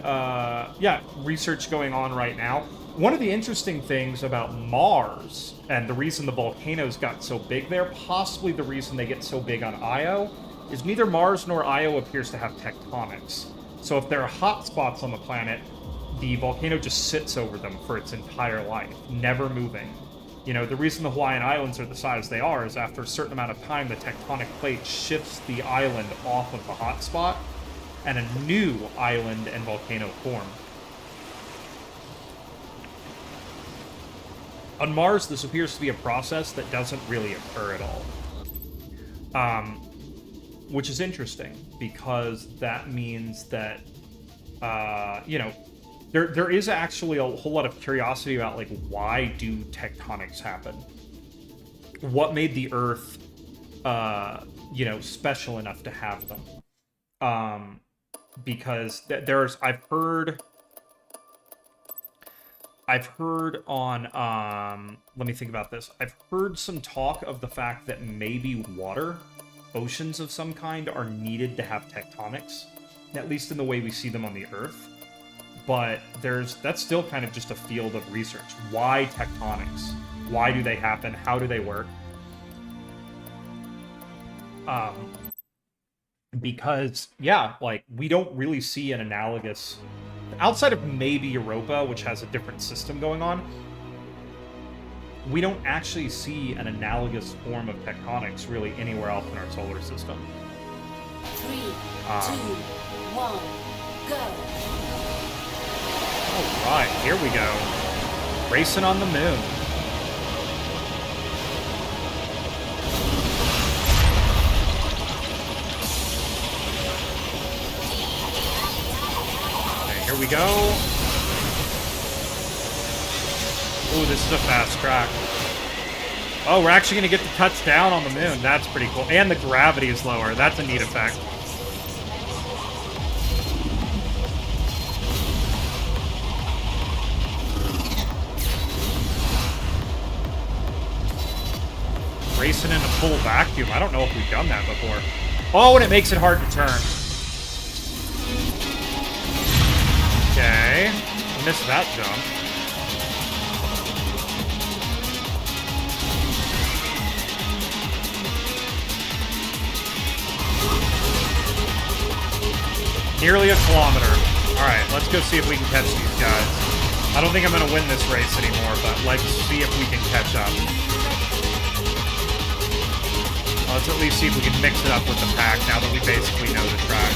Speaker 1: research going on right now. One of the interesting things about Mars, and the reason the volcanoes got so big there, possibly the reason they get so big on Io, is neither Mars nor Io appears to have tectonics. So if there are hot spots on the planet, the volcano just sits over them for its entire life, never moving. You know, the reason the Hawaiian Islands are the size they are is after a certain amount of time, the tectonic plate shifts the island off of the hot spot, and a new island and volcano form. On Mars, this appears to be a process that doesn't really occur at all. Which is interesting, because that means that, there is actually a whole lot of curiosity about, like, why do tectonics happen? What made the Earth, special enough to have them? Because I've heard on, let me think about this. I've heard some talk of the fact that maybe oceans of some kind, are needed to have tectonics, at least in the way we see them on the Earth. But that's still kind of just a field of research. Why tectonics? Why do they happen? How do they work? Because, we don't really see an analogous... Outside of maybe Europa, which has a different system going on, we don't actually see an analogous form of tectonics really anywhere else in our solar system.
Speaker 2: 3, 2, 1, go!
Speaker 1: Alright, here we go. Racing on the moon. Here we go. Ooh, this is a fast track. Oh, we're actually going to get to touch down on the moon. That's pretty cool. And the gravity is lower. That's a neat effect. Racing in a full vacuum. I don't know if we've done that before. Oh, and it makes it hard to turn. miss that jump. Nearly a kilometer. Alright, let's go see if we can catch these guys. I don't think I'm going to win this race anymore, but let's see if we can catch up. Let's at least see if we can mix it up with the pack now that we basically know the track.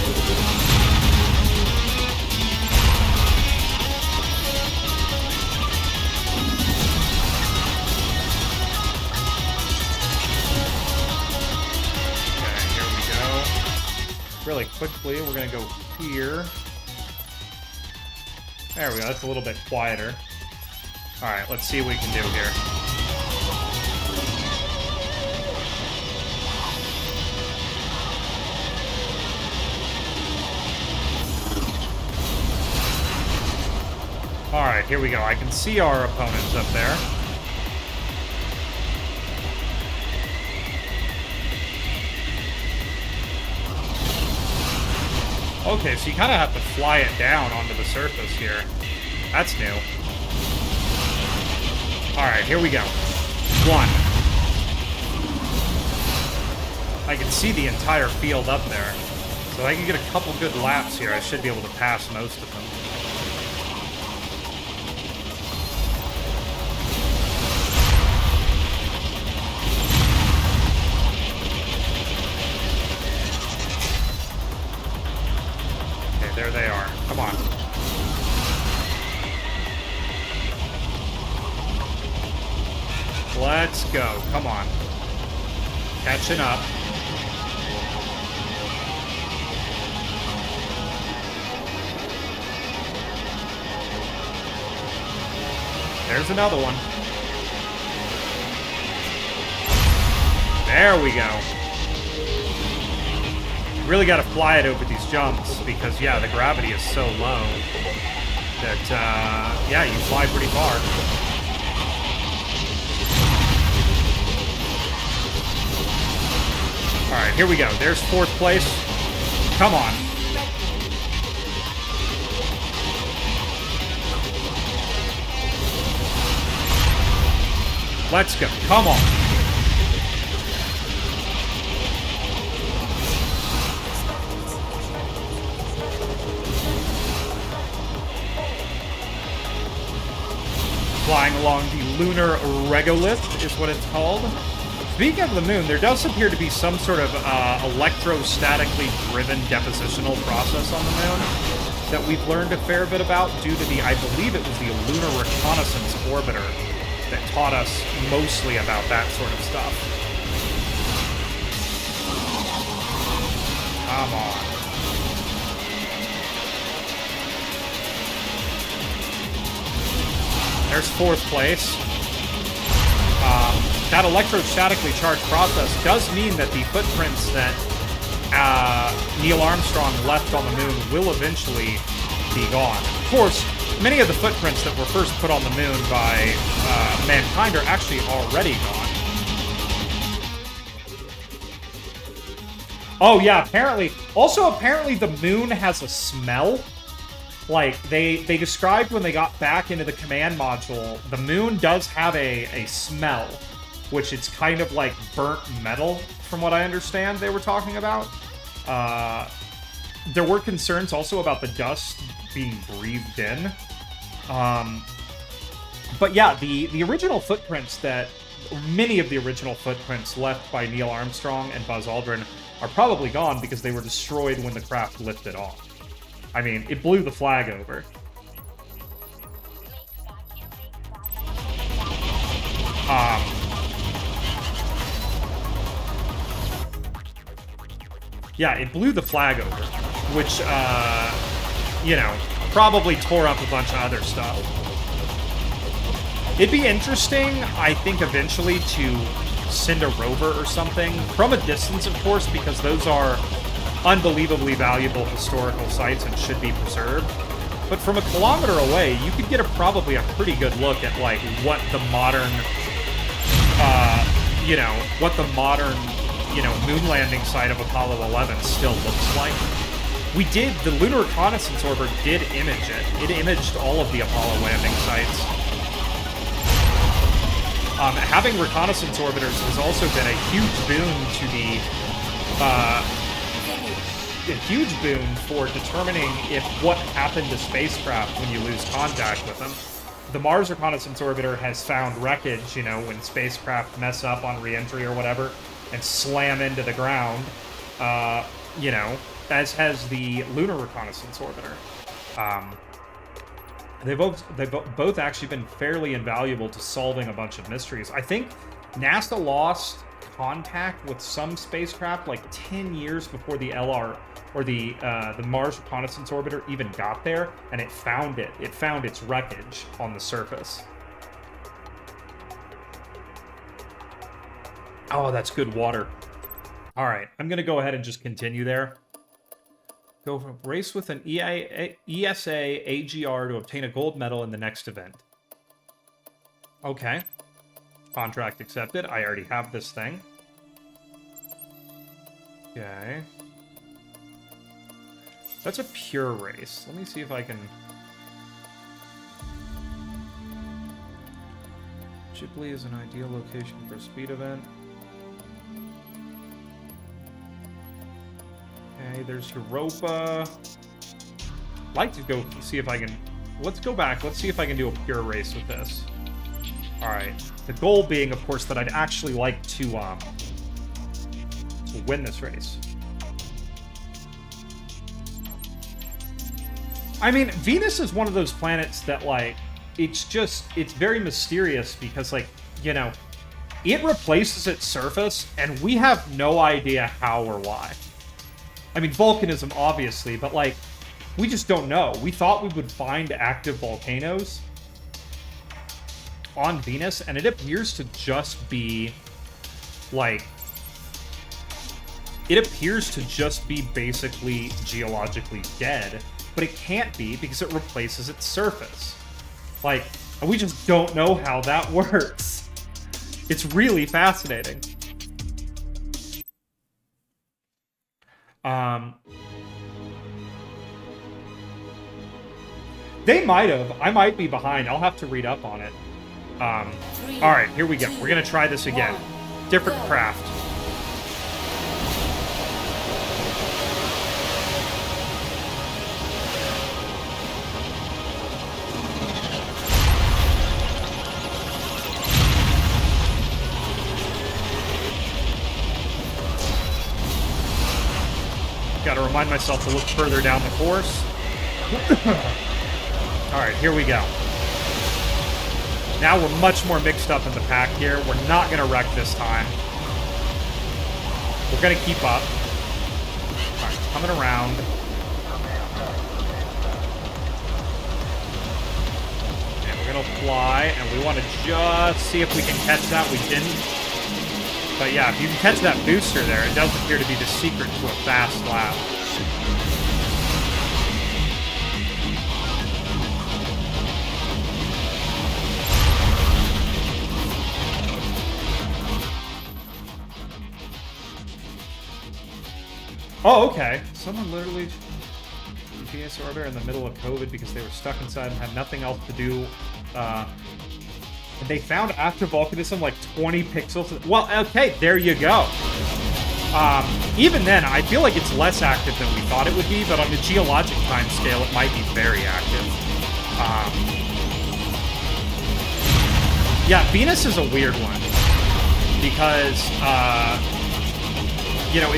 Speaker 1: Okay, here we go. Really quickly, we're going to go here. There we go, that's a little bit quieter. Alright, let's see what we can do here. Alright, here we go. I can see our opponents up there. Okay, so you kind of have to fly it down onto the surface here. That's new. Alright, here we go. 1. I can see the entire field up there. So I can get a couple good laps here. I should be able to pass most of them. There they are. Come on. Let's go. Come on. Catching up. There's another one. There we go. Really got to fly it over these jumps because, yeah, the gravity is so low that, yeah, you fly pretty far. All right, here we go. There's 4th place. Come on. Let's go. Come on. Flying along the lunar regolith is what it's called. Speaking of the moon, there does appear to be some sort of electrostatically driven depositional process on the moon that we've learned a fair bit about due to the, I believe it was the Lunar Reconnaissance Orbiter that taught us mostly about that sort of stuff. Come on. There's 4th place. That electrostatically charged process does mean that the footprints that Neil Armstrong left on the moon will eventually be gone. Of course, many of the footprints that were first put on the moon by mankind are actually already gone. Oh yeah, apparently. Also, apparently the moon has a smell. Like, they described when they got back into the command module, the moon does have a smell, which it's kind of like burnt metal, from what I understand they were talking about. There were concerns also about the dust being breathed in. But yeah, the original footprints that... Many of the original footprints left by Neil Armstrong and Buzz Aldrin are probably gone because they were destroyed when the craft lifted off. I mean, it blew the flag over. Yeah, it blew the flag over, which, you know, probably tore up a bunch of other stuff. It'd be interesting, I think, eventually to send a rover or something, from a distance, of course, because those are unbelievably valuable historical sites and should be preserved. But from a kilometer away, you could get probably a pretty good look at, like, what the modern, you know, what the modern, you know, moon landing site of Apollo 11 still looks like. the Lunar Reconnaissance Orbiter did image it. It imaged all of the Apollo landing sites. Having reconnaissance orbiters has also been a huge boon to a huge boon for determining if what happened to spacecraft when you lose contact with them. The Mars Reconnaissance Orbiter has found wreckage, you know, when spacecraft mess up on re-entry or whatever and slam into the ground, you know, as has the Lunar Reconnaissance Orbiter. They've both actually been fairly invaluable to solving a bunch of mysteries. I think NASA lost contact with some spacecraft like 10 years before the LR or the Mars Reconnaissance Orbiter even got there, and it found it. It found its wreckage on the surface. Oh, that's good water. All right, I'm gonna go ahead and just continue there. Go for race with an ESA AGR to obtain a gold medal in the next event. Okay. Contract accepted. I already have this thing. Okay. That's a pure race. Let me see if I can... Chipley is an ideal location for a speed event. Okay, there's Europa. I'd like to go see if I can... Let's go back. Let's see if I can do a pure race with this. Alright. The goal being, of course, that I'd actually like to win this race. I mean, Venus is one of those planets that, like, it's very mysterious because, like, you know, it replaces its surface, and we have no idea how or why. I mean, volcanism, obviously, but, like, we just don't know. We thought we would find active volcanoes on Venus, and it appears to just be, like... It appears to just be basically geologically dead, but it can't be because it replaces its surface. Like, and we just don't know how that works. It's really fascinating. They might have. I might be behind. I'll have to read up on it. Alright, here we go. We're gonna try this again. Different craft. Gotta remind myself to look further down the course. Alright, here we go. Now we're much more mixed up in the pack here. We're not gonna wreck this time. We're gonna keep up. Alright, coming around. And we're gonna fly, and we want to just see if we can catch that. We didn't. But yeah, if you can catch that booster there, it does appear to be the secret to a fast lap. Oh, okay. Someone literally... GPS orbiter in the middle of COVID because they were stuck inside and had nothing else to do. And they found after volcanism like 20 pixels. Well, okay, there you go. Even then, I feel like it's less active than we thought it would be, but on the geologic time scale, it might be very active. Yeah, Venus is a weird one. Because, you know,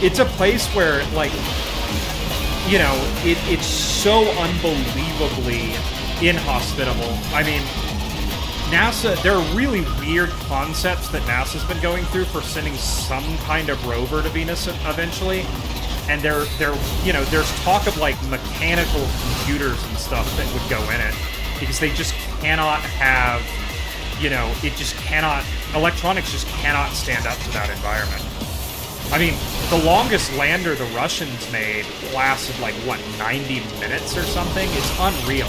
Speaker 1: it's a place where, like, you know, it's so unbelievably inhospitable. I mean, NASA, there are really weird concepts that NASA's been going through for sending some kind of rover to Venus eventually. And you know, there's talk of, like, mechanical computers and stuff that would go in it. Because they just cannot have, you know, electronics just cannot stand up to that environment. I mean, the longest lander the Russians made lasted, like, what, 90 minutes or something? It's unreal.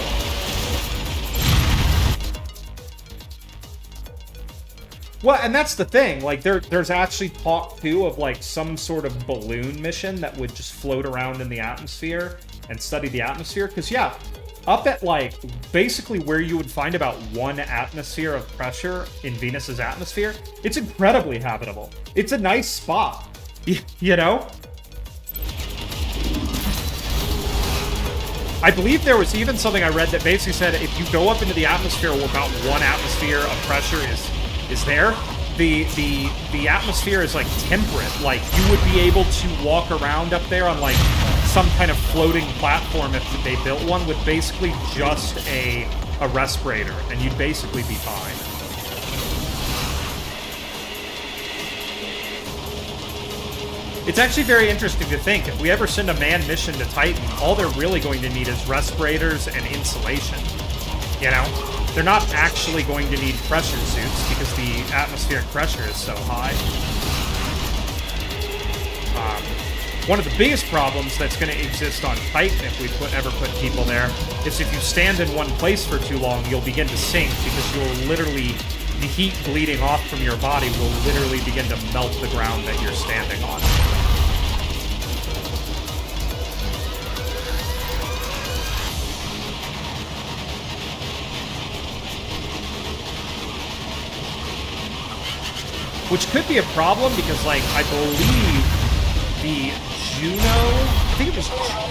Speaker 1: Well, and that's the thing. Like, there's actually talk too of like some sort of balloon mission that would just float around in the atmosphere and study the atmosphere. Because yeah, up at like basically where you would find about 1 atmosphere of pressure in Venus's atmosphere, it's incredibly habitable. It's a nice spot, you know. I believe there was even something I read that basically said if you go up into the atmosphere where about 1 atmosphere of pressure is there, the atmosphere is like temperate. Like you would be able to walk around up there on like some kind of floating platform if they built one with basically just a respirator, and you'd basically be fine. It's actually very interesting to think, if we ever send a manned mission to Titan, all they're really going to need is respirators and insulation. You know? They're not actually going to need pressure suits because the atmospheric pressure is so high. One of the biggest problems that's going to exist on Titan if we ever put people there is if you stand in one place for too long, you'll begin to sink because you'll literally, the heat bleeding off from your body will literally begin to melt the ground that you're standing on. Which could be a problem because, like, I believe the Juno, I think it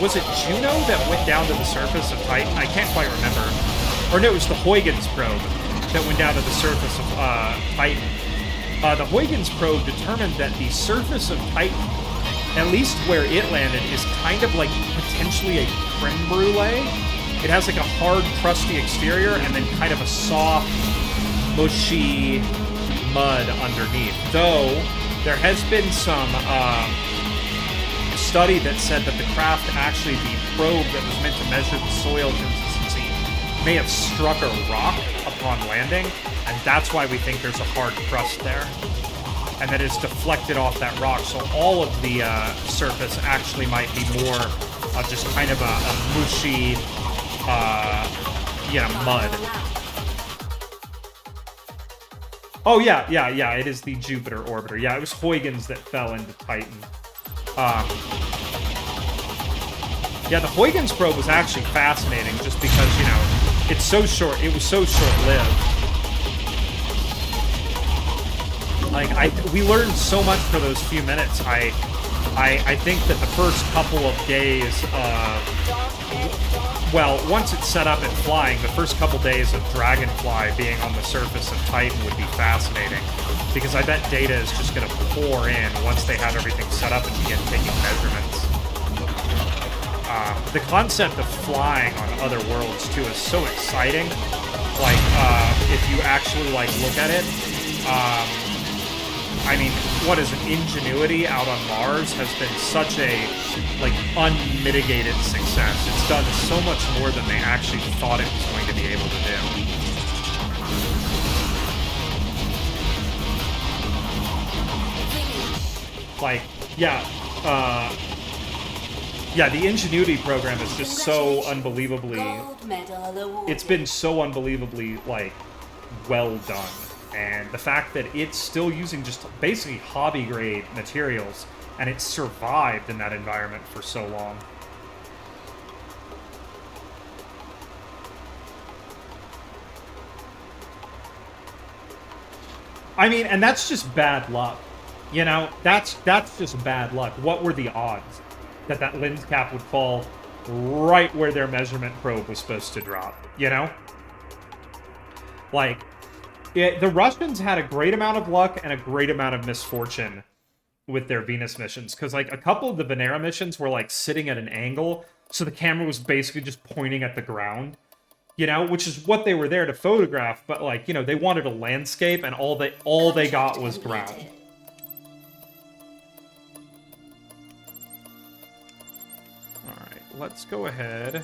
Speaker 1: was it Juno that went down to the surface of Titan? I can't quite remember. Or no, it was the Huygens probe that went down to the surface of Titan. The Huygens probe determined that the surface of Titan, at least where it landed, is kind of like potentially a creme brulee. It has like a hard, crusty exterior and then kind of a soft, mushy mud underneath. Though, there has been some study that said that the craft, actually the probe that was meant to measure the soil consistency, may have struck a rock upon landing, and that's why we think there's a hard crust there. And that it's deflected off that rock, so all of the surface actually might be more of just kind of a mushy, mud. Oh, yeah, it is the Jupiter orbiter. Yeah, it was Huygens that fell into Titan. Yeah, the Huygens probe was actually fascinating just because, you know, it's so short. It was so short-lived. Like, we learned so much for those few minutes. I think that the first couple of days, well, once it's set up and flying, the first couple days of Dragonfly being on the surface of Titan would be fascinating, because I bet data is just going to pour in once they have everything set up and begin taking measurements. The concept of flying on other worlds, too, is so exciting. Like, if you actually, like, look at it, I mean, what is it? Ingenuity out on Mars has been such a, like, unmitigated success. It's done so much more than they actually thought it was going to be able to do. Like, yeah, the Ingenuity program is just so unbelievably... It's been so unbelievably, like, well done. And the fact that it's still using just basically hobby-grade materials, and it's survived in that environment for so long. I mean, and that's just bad luck. You know, that's just bad luck. What were the odds that that lens cap would fall right where their measurement probe was supposed to drop? You know? Like... the Russians had a great amount of luck and a great amount of misfortune with their Venus missions, because, like, a couple of the Venera missions were, like, sitting at an angle, so the camera was basically just pointing at the ground, you know, which is what they were there to photograph, but, like, you know, they wanted a landscape, and all they got was ground. Alright, let's go ahead.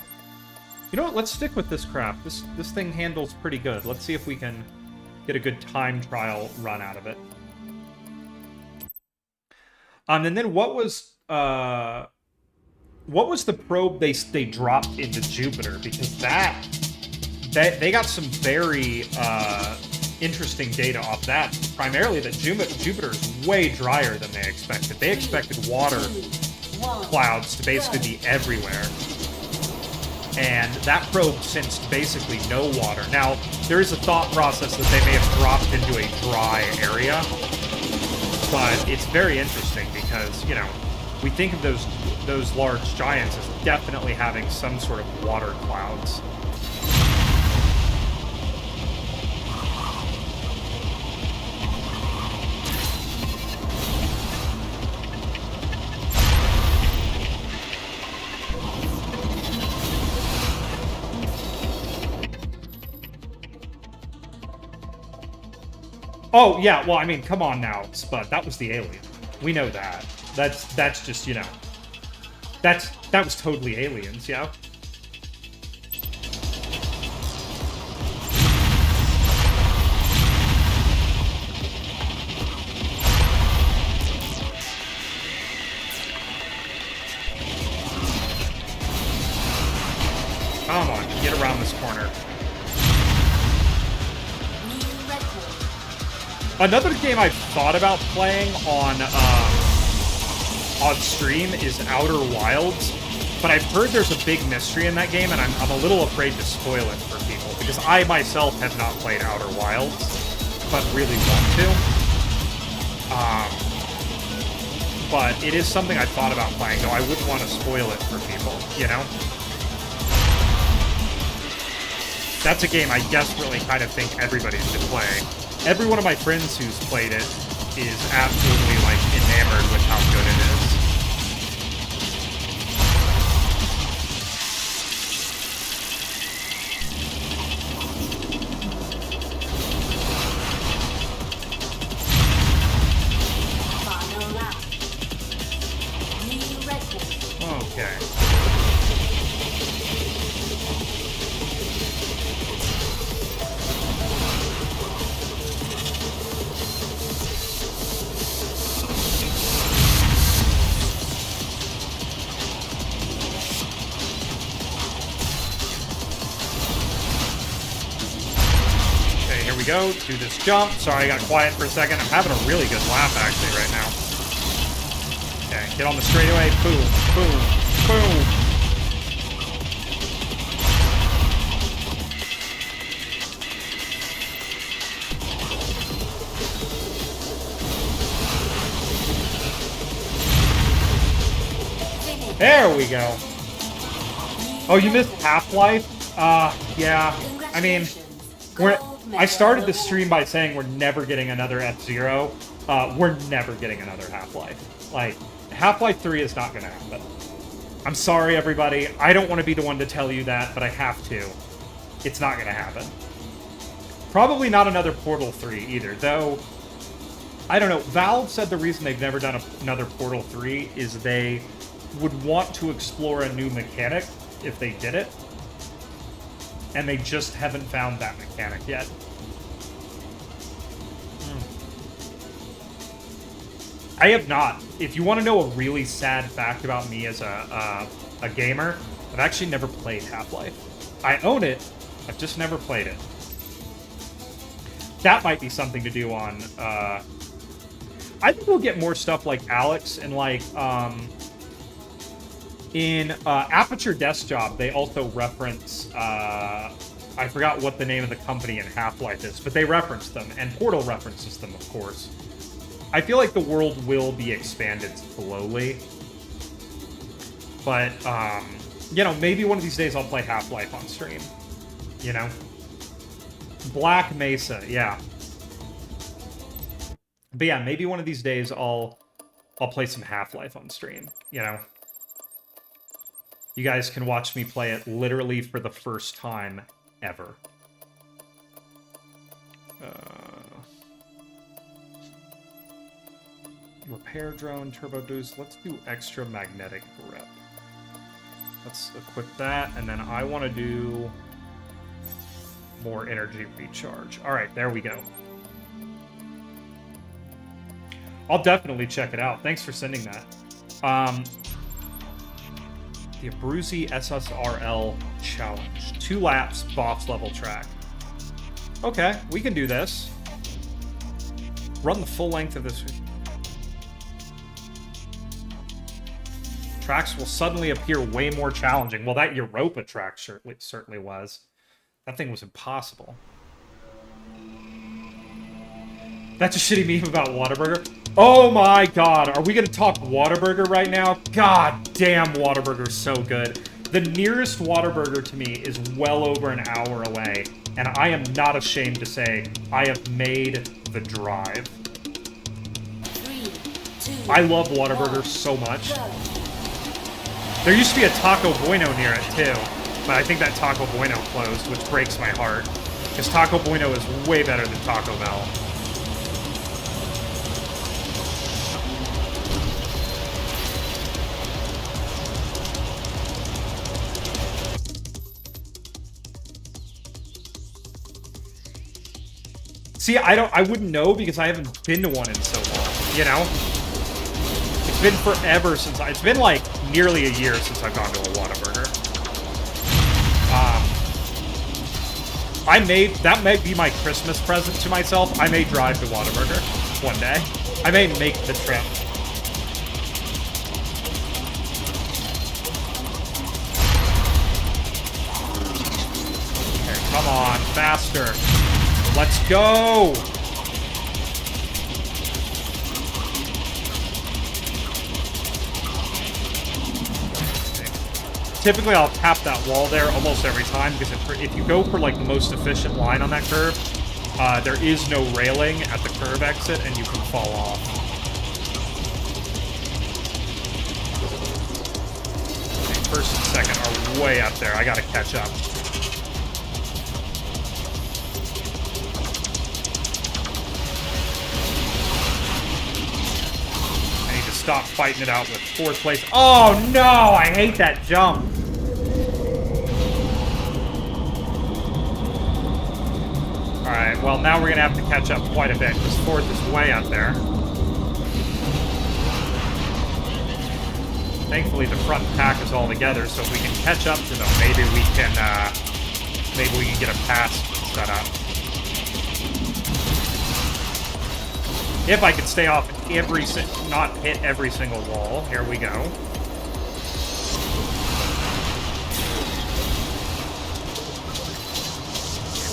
Speaker 1: You know what, let's stick with this craft. This thing handles pretty good. Let's see if we can get a good time trial run out of it. And then what was the probe they dropped into Jupiter? Because they got some very interesting data off that, primarily that Jupiter is way drier than they expected. They expected water clouds to basically be everywhere. And that probe sensed basically no water. Now, there is a thought process that they may have dropped into a dry area, but it's very interesting because, you know, we think of those large giants as definitely having some sort of water clouds. Oh, yeah, well, I mean, come on now, Spud. That was the alien. We know that. That's just, you know... That was totally aliens, yeah? Come on, get around this corner. Another game I've thought about playing on stream is Outer Wilds, but I've heard there's a big mystery in that game, and I'm a little afraid to spoil it for people, because I myself have not played Outer Wilds, but really want to. But it is something I thought about playing, though I wouldn't want to spoil it for people, you know? That's a game I desperately kind of think everybody should play. Every one of my friends who's played it is absolutely, like, enamored with how good it is. Okay. Go, do this jump. Sorry, I got quiet for a second. I'm having a really good laugh, actually, right now. Okay, get on the straightaway. Boom, boom, boom. There we go. Oh, you missed Half-Life? Yeah. I mean, I started the stream by saying we're never getting another F-Zero. We're never getting another Half-Life. Like, Half-Life 3 is not going to happen. I'm sorry, everybody. I don't want to be the one to tell you that, but I have to. It's not going to happen. Probably not another Portal 3 either, though... I don't know. Valve said the reason they've never done another Portal 3 is they would want to explore a new mechanic if they did it. And they just haven't found that mechanic yet. I have not. If you want to know a really sad fact about me as a gamer, I've actually never played Half-Life. I own it, I've just never played it. That might be something to do on... I think we'll get more stuff like Alex and like... In Aperture Desk Job, they also reference, I forgot what the name of the company in Half-Life is, but they reference them, and Portal references them, of course. I feel like the world will be expanded slowly. But, you know, maybe one of these days I'll play Half-Life on stream. You know? Black Mesa, yeah. But yeah, maybe one of these days I'll play some Half-Life on stream, you know? You guys can watch me play it literally for the first time ever. Repair drone, turbo boost. Let's do extra magnetic grip. Let's equip that, and then I want to do more energy recharge. All right, there we go. I'll definitely check it out. Thanks for sending that. The Abruzzi SSRL Challenge. 2 laps, boss level track. Okay, we can do this. Run the full length of this. Tracks will suddenly appear way more challenging. Well, that Europa track certainly was. That thing was impossible. That's a shitty meme about Whataburger. Oh my god, are we gonna talk Whataburger right now? God damn, Whataburger's so good. The nearest Whataburger to me is well over an hour away, and I am not ashamed to say I have made the drive.
Speaker 2: 3, 2,
Speaker 1: I love Whataburger so much. There used to be a Taco Bueno near it too, but I think that Taco Bueno closed, which breaks my heart, because Taco Bueno is way better than Taco Bell. See, I wouldn't know because I haven't been to one in so long, you know? It's been forever since it's been like nearly a year since I've gone to a Whataburger. That might be my Christmas present to myself. I may drive to Whataburger one day. I may make the trip. Okay, come on, faster. Let's go! Typically, I'll tap that wall there almost every time, because if you go for, like, the most efficient line on that curve, there is no railing at the curve exit, and you can fall off. Okay, first and second are way up there. I gotta catch up. Stop fighting it out with fourth place. Oh no, I hate that jump. Alright, well now we're gonna have to catch up quite a bit, because fourth is way up there. Thankfully the front pack is all together, so if we can catch up to them, maybe we can get a pass set up. If I could stay off not hit every single wall. Here we go.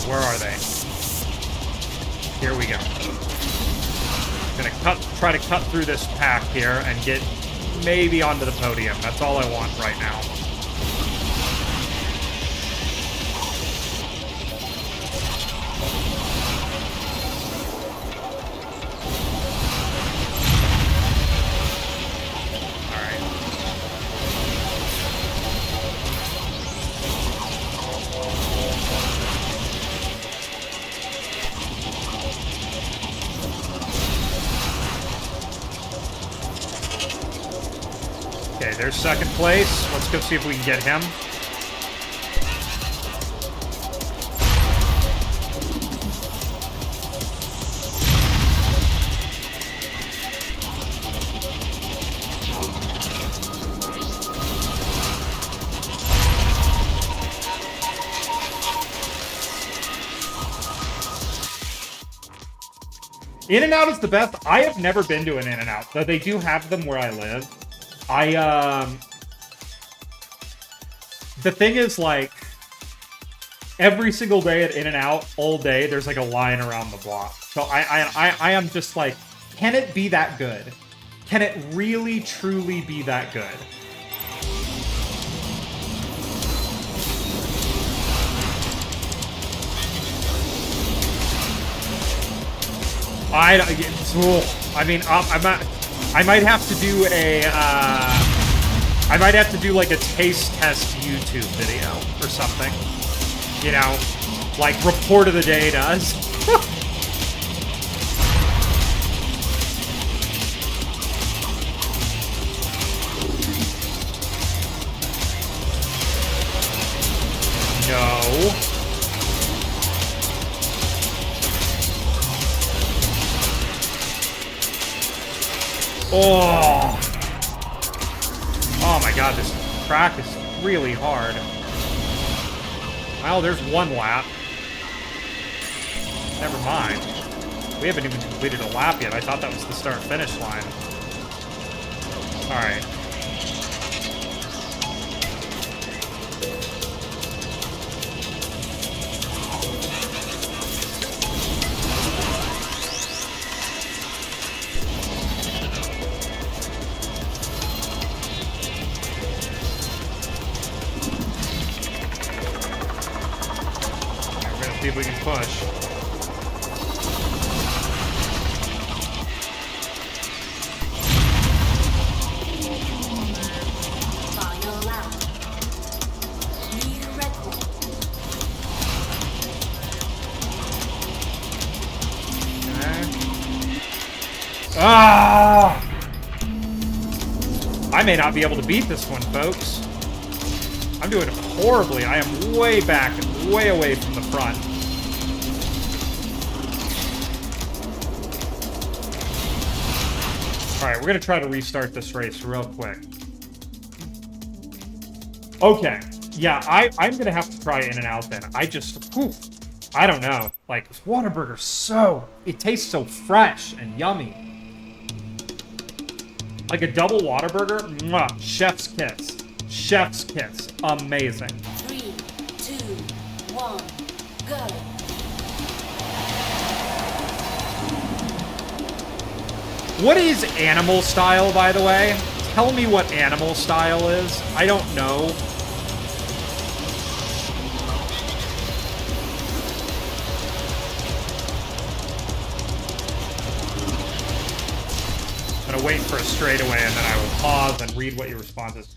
Speaker 1: Where are they? Here we go. Gonna try to cut through this pack here and get maybe onto the podium. That's all I want right now. Okay, there's second place. Let's go see if we can get him. In-N-Out is the best. I have never been to an In-N-Out, though they do have them where I live. The thing is, like, every single day at In-N-Out, all day, there's, like, a line around the block. So I am just like, can it be that good? Can it really, truly be that good? I might have to do a, I might have to do like a taste test YouTube video or something. You know, like Report of the Day does. No. Oh! Oh my god, this track is really hard. Well, there's one lap. Never mind. We haven't even completed a lap yet. I thought that was the start-finish line. Alright. We're gonna see if we can push. Ah! I may not be able to beat this one, folks. I'm doing horribly. I am way back and way away from the front. Alright, we're going to try to restart this race real quick. Okay. Yeah, I'm going to have to try In-N-Out then. I don't know. Like, this Whataburger's it tastes so fresh and yummy. Like a double Whataburger, mwah, chef's kiss. Chef's kiss. Amazing.
Speaker 2: 3, 2, 1, go.
Speaker 1: What is animal style, by the way? Tell me what animal style is. I don't know. I'm gonna wait for a straightaway and then I will pause and read what your response is.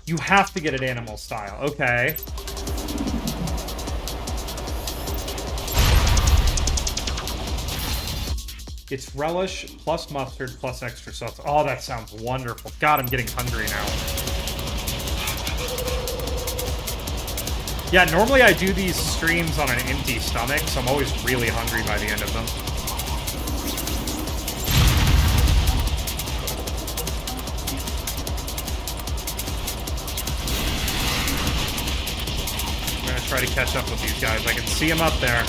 Speaker 1: You have to get it animal style. Okay. It's relish plus mustard plus extra sauce. Oh, that sounds wonderful. God, I'm getting hungry now. Yeah, normally I do these streams on an empty stomach, so I'm always really hungry by the end of them. I'm gonna try to catch up with these guys. I can see them up there.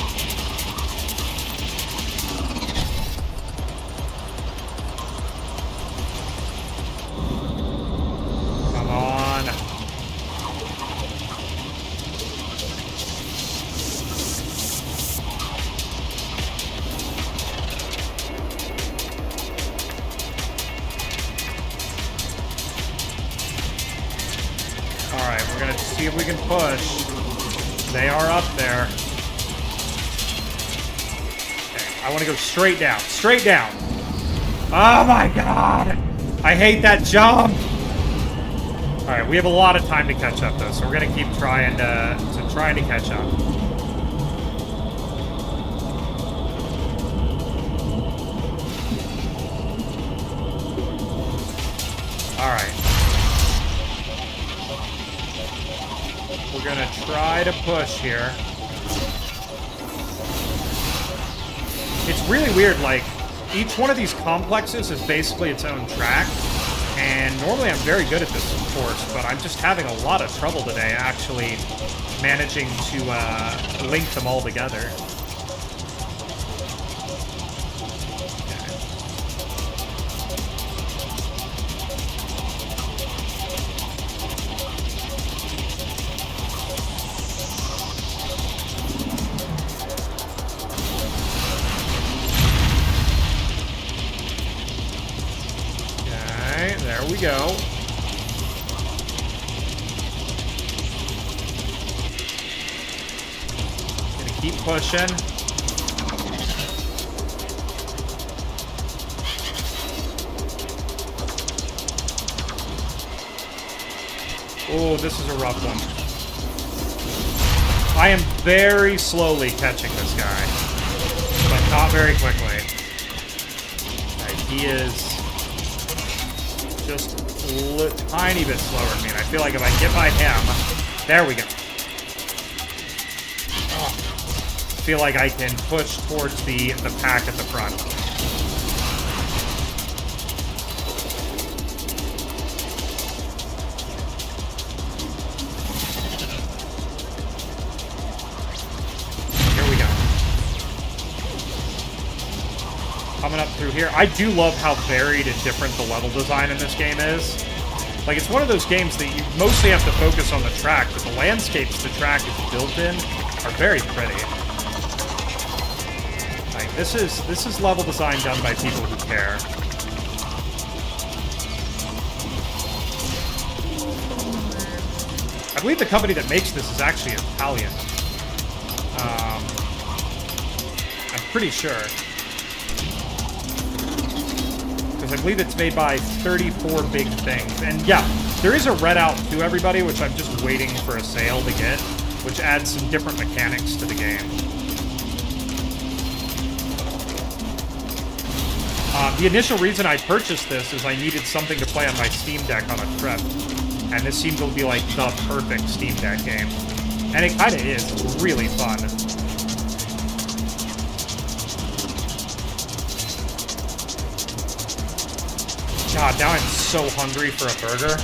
Speaker 1: See if we can push. They are up there. Okay, I want to go straight down. Straight down. Oh my god! I hate that jump! Alright, we have a lot of time to catch up though, so we're gonna keep trying to catch up. Alright. We're gonna try to push here. It's really weird, like, each one of these complexes is basically its own track, and normally I'm very good at this course, but I'm just having a lot of trouble today actually managing to link them all together. There we go. Gonna keep pushing. Oh, this is a rough one. I am very slowly catching this guy, but not very quickly. Okay, he is just a tiny bit slower than me, and I feel like if I get by him, there we go. Oh, I feel like I can push towards the pack at the front. Here we go. Coming up through here. I do love how varied and different the level design in this game is. Like, it's one of those games that you mostly have to focus on the track, but the landscapes the track is built in are very pretty. Like, this is level design done by people who care. I believe the company that makes this is actually Italian. I'm pretty sure. Because I believe it's made by 34 Big Things. And yeah, there is a Redout to everybody, which I'm just waiting for a sale to get, which adds some different mechanics to the game. The initial reason I purchased this is I needed something to play on my Steam Deck on a trip. And this seemed to be like the perfect Steam Deck game. And it kind of is. It's really fun. God, now I'm so hungry for a burger.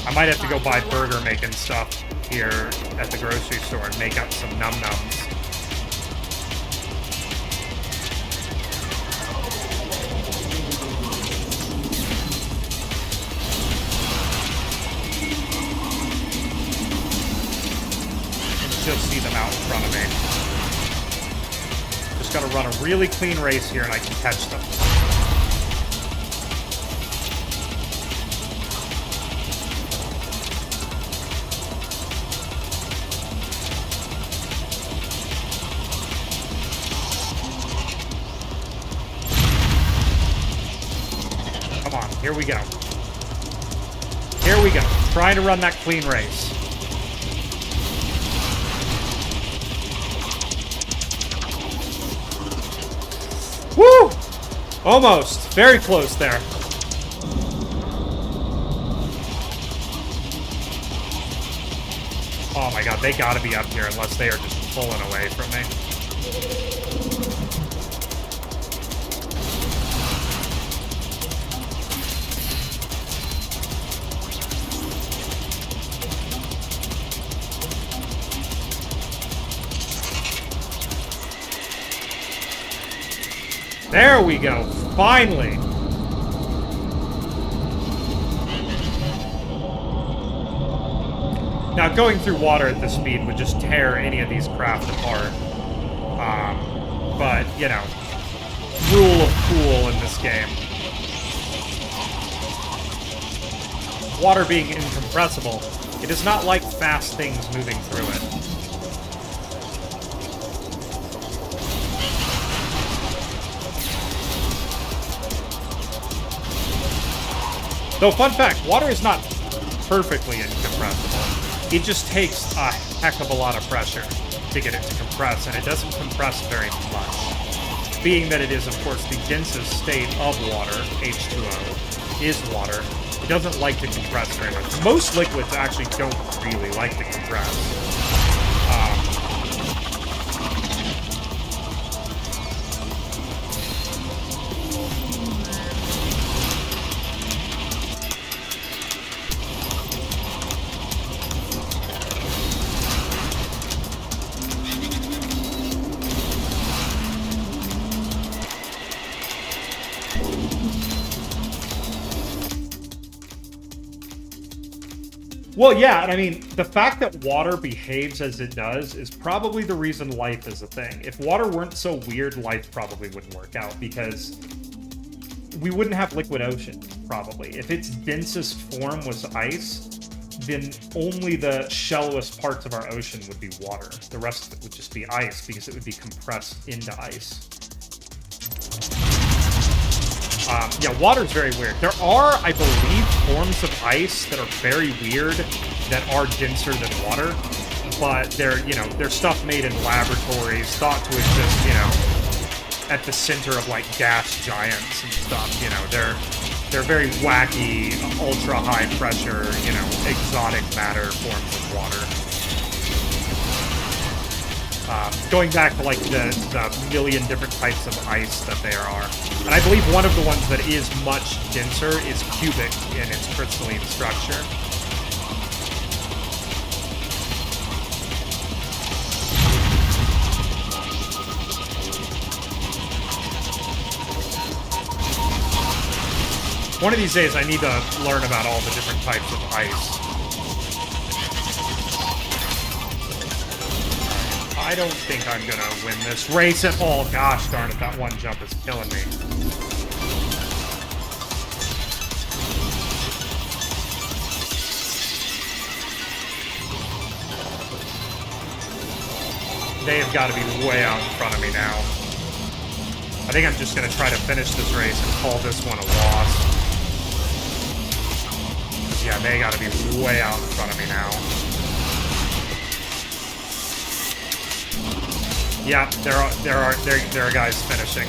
Speaker 1: I might have to go buy burger making stuff here at the grocery store and make up some num-nums. Just see them out in front of me. Just gotta run a really clean race here and I can catch them. Come on, here we go. Here we go. Trying to run that clean race. Woo! Almost. Very close there. Oh my god, they gotta be up here unless they are just pulling away from me. There we go. Finally. Now, going through water at this speed would just tear any of these craft apart. But, you know, rule of cool in this game. Water being incompressible, it is not like fast things moving through it. Though, fun fact, water is not perfectly incompressible. It just takes a heck of a lot of pressure to get it to compress, and it doesn't compress very much. Being that it is, of course, the densest state of water, H2O, is water, it doesn't like to compress very much. Most liquids actually don't really like to compress. Well, yeah, and I mean, the fact that water behaves as it does is probably the reason life is a thing. If water weren't so weird, life probably wouldn't work out, because we wouldn't have liquid ocean, probably. If its densest form was ice, then only the shallowest parts of our ocean would be water. The rest of it would just be ice, because it would be compressed into ice. Yeah, water's very weird. There are, I believe, forms of ice that are very weird that are denser than water, but they're, you know, they're stuff made in laboratories, thought to exist, you know, at the center of, like, gas giants and stuff, you know. They're very wacky, ultra-high pressure, you know, exotic matter forms of water. Going back to, like, the million different types of ice that there are. And I believe one of the ones that is much denser is cubic in its crystalline structure. One of these days I need to learn about all the different types of ice. I don't think I'm gonna win this race at all. Gosh darn it, that one jump is killing me. They have got to be way out in front of me now. I think I'm just gonna try to finish this race and call this one a loss. Yeah, they got to be way out in front of me now. Yeah, there are guys finishing.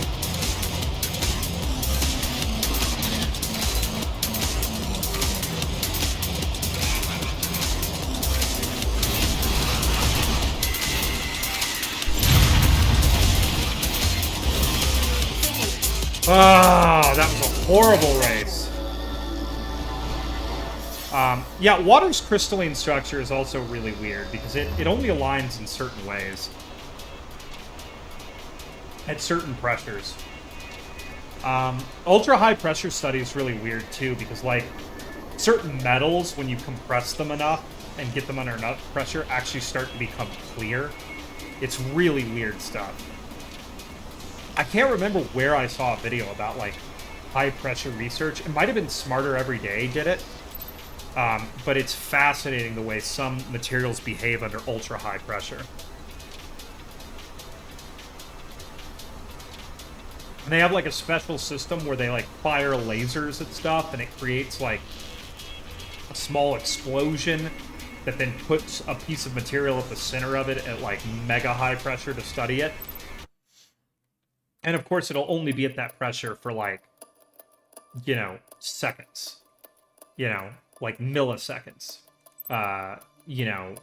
Speaker 1: Oh, that was a horrible race. Yeah, water's crystalline structure is also really weird because it only aligns in certain ways. At certain pressures. Ultra high pressure study is really weird too because like certain metals, when you compress them enough and get them under enough pressure, actually start to become clear. It's really weird stuff. I can't remember where I saw a video about like high pressure research. It might have been Smarter Every Day did it. But it's fascinating the way some materials behave under ultra high pressure. And they have like a special system where they like fire lasers at stuff and it creates like a small explosion that then puts a piece of material at the center of it at like mega high pressure to study it. And of course it'll only be at that pressure for like, you know, seconds. You know, like milliseconds. You know,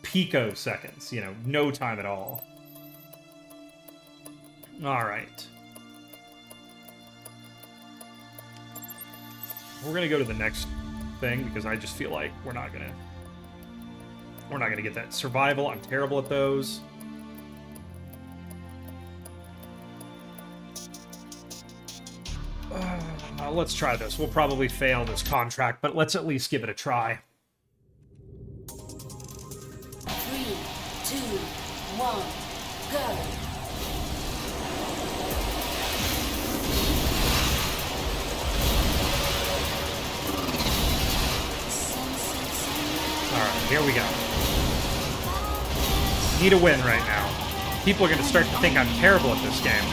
Speaker 1: picoseconds, you know, no time at all. All right. We're going to go to the next thing because I just feel like we're not going to get that. Survival, I'm terrible at those. Let's try this. We'll probably fail this contract, but let's at least give it a try.
Speaker 2: 3, 2, 1, go.
Speaker 1: Alright, here we go. Need a win right now. People are going to start to think I'm terrible at this game.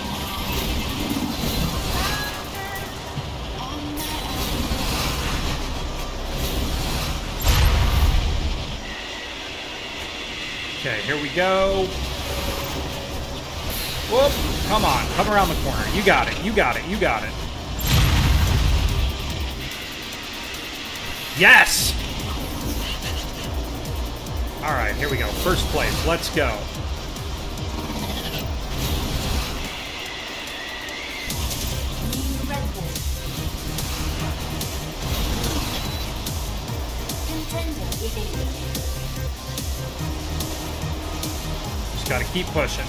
Speaker 1: Okay, here we go. Whoop! Come on, come around the corner. You got it, you got it, you got it. Yes! Alright, here we go. First place, let's go. Just gotta keep pushing.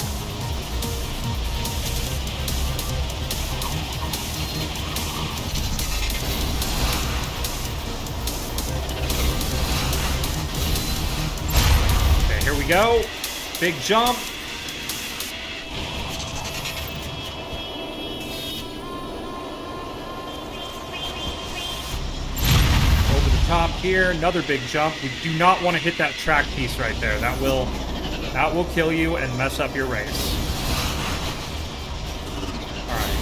Speaker 1: Okay, here we go. Big jump. Over the top here, another big jump. We do not want to hit that track piece right there. That will kill you and mess up your race. Alright.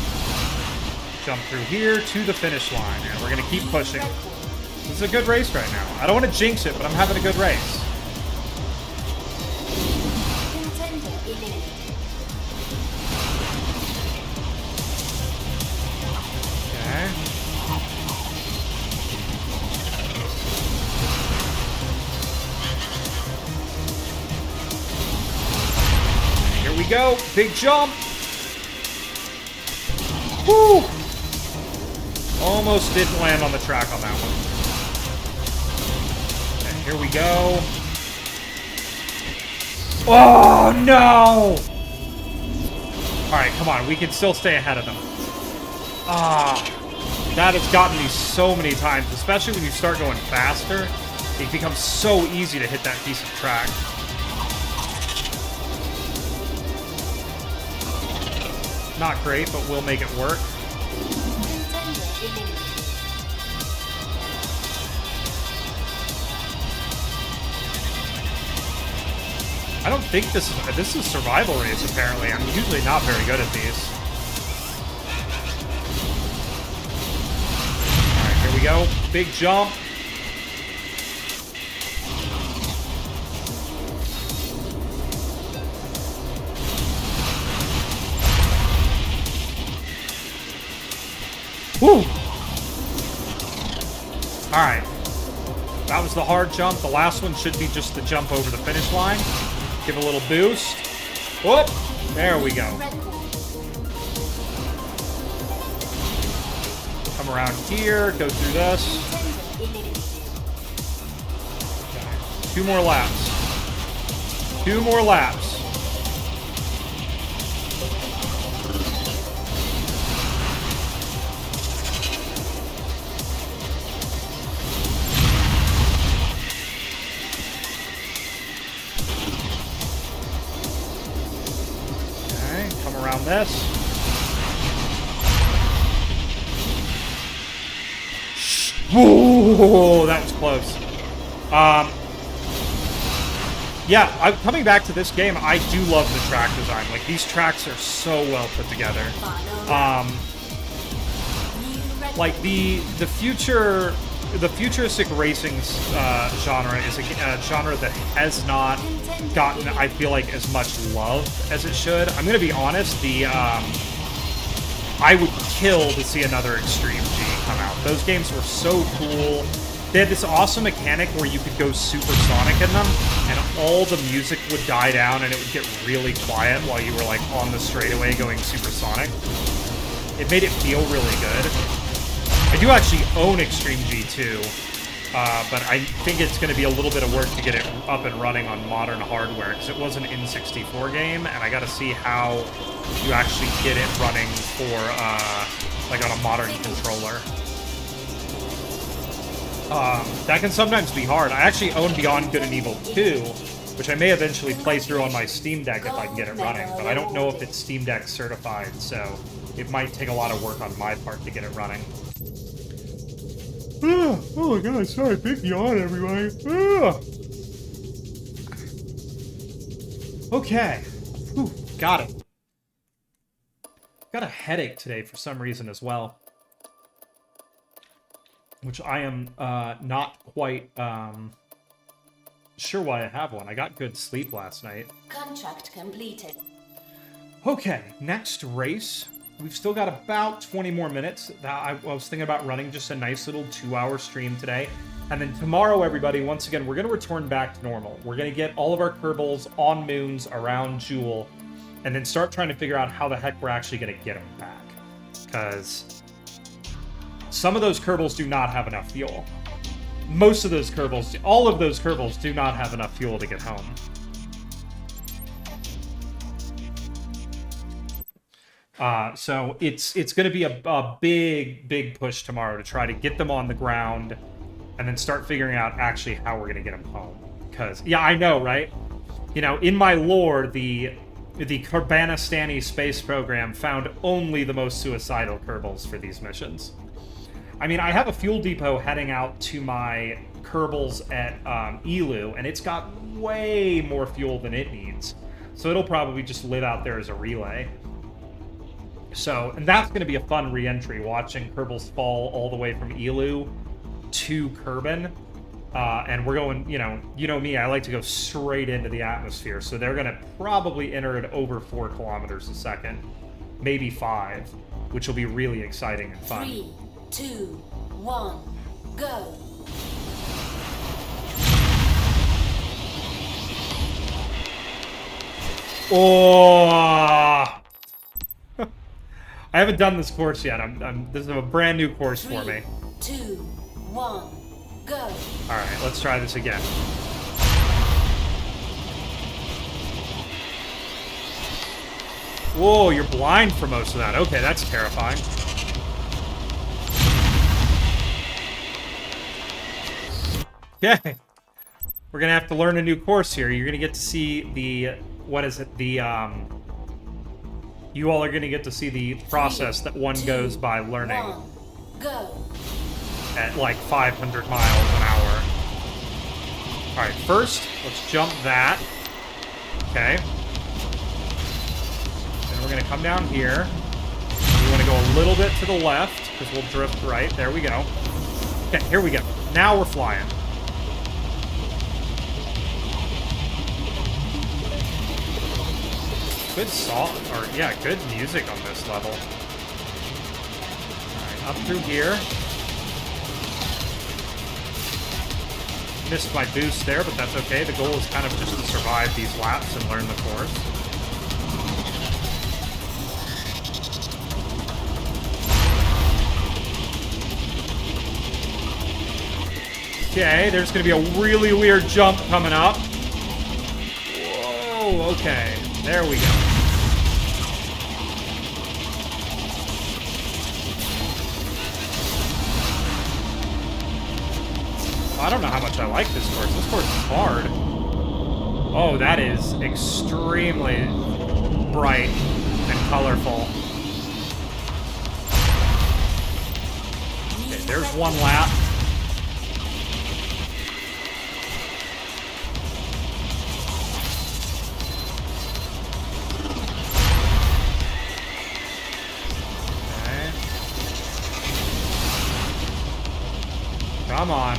Speaker 1: Jump through here to the finish line, and we're going to keep pushing. This is a good race right now. I don't want to jinx it, but I'm having a good race. Okay. Here we go. Big jump. Woo! Almost didn't land on the track on that one. Okay, here we go. Oh, no! Alright, come on. We can still stay ahead of them. Ah. That has gotten me so many times, especially when you start going faster. It becomes so easy to hit that piece of track. Not great, but we'll make it work. I don't think this is survival race, apparently. I'm usually not very good at these. Alright, here we go. Big jump. Woo! Alright. That was the hard jump. The last one should be just the jump over the finish line. Give a little boost. Whoop! There we go. Come around here, go through this. Okay. 2 more laps. 2 more laps. Around this. Whoa, that was close. Yeah, coming back to this game, I do love the track design. Like, these tracks are so well put together. Like, the futuristic racing genre is a genre that has not gotten, I feel like, as much love as it should. I'm gonna be honest, I would kill to see another Extreme G come out. Those games were so cool. They had this awesome mechanic where you could go supersonic in them, and all the music would die down and it would get really quiet while you were, like, on the straightaway going supersonic. It made it feel really good. I do actually own Extreme G2, but I think it's going to be a little bit of work to get it up and running on modern hardware, because it was an N64 game, and I got to see how you actually get it running for, like, on a modern controller. That can sometimes be hard. I actually own Beyond Good and Evil 2, which I may eventually play through on my Steam Deck if I can get it running, but I don't know if it's Steam Deck certified, so it might take a lot of work on my part to get it running. Oh my god, sorry, big yawn, everybody. Okay. Whew, got it. Got a headache today for some reason as well. Which I am not quite sure why I have one. I got good sleep last night.
Speaker 2: Contract completed.
Speaker 1: Okay, next race. We've still got about 20 more minutes. I was thinking about running just a nice little 2-hour stream today. And then tomorrow, everybody, once again, we're going to return back to normal. We're going to get all of our Kerbals on moons around Jewel, and then start trying to figure out how the heck we're actually going to get them back. Because some of those Kerbals do not have enough fuel. Most of those Kerbals, all of those Kerbals do not have enough fuel to get home. So it's going to be a big push tomorrow to try to get them on the ground and then start figuring out actually how we're going to get them home. Because, yeah, I know, right? You know, in my lore, the Kerbanistani space program found only the most suicidal Kerbals for these missions. I mean, I have a fuel depot heading out to my Kerbals at Elu, and it's got way more fuel than it needs. So it'll probably just live out there as a relay. So, and that's going to be a fun re-entry, watching Kerbals fall all the way from Elu to Kerbin. And we're going, you know me, I like to go straight into the atmosphere. So they're going to probably enter at over 4 kilometers a second, maybe 5, which will be really exciting and fun.
Speaker 2: 3, 2, 1, go.
Speaker 1: Oh! I haven't done this course yet. This is a brand new course
Speaker 2: 3,
Speaker 1: for me.
Speaker 2: 2, 1, go.
Speaker 1: Alright, let's try this again. Whoa, you're blind for most of that. Okay, that's terrifying. Okay. We're gonna have to learn a new course here. You're gonna get to see the... What is it? The, You all are gonna get to see the process that one goes by learning
Speaker 2: Go.
Speaker 1: at like 500 miles an hour. Alright, first, let's jump that. Okay. Then we're gonna come down here. We want to go a little bit to the left, because we'll drift right. There we go. Okay, here we go. Now we're flying. Good song, or yeah, good music on this level. Alright, up through here. Missed my boost there, but that's okay. The goal is kind of just to survive these laps and learn the course. Okay, there's going to be a really weird jump coming up. Whoa, okay. There we go. I don't know how much I like this course. This course is hard. Oh, that is extremely bright and colorful. Okay, there's one lap. Okay. Come on.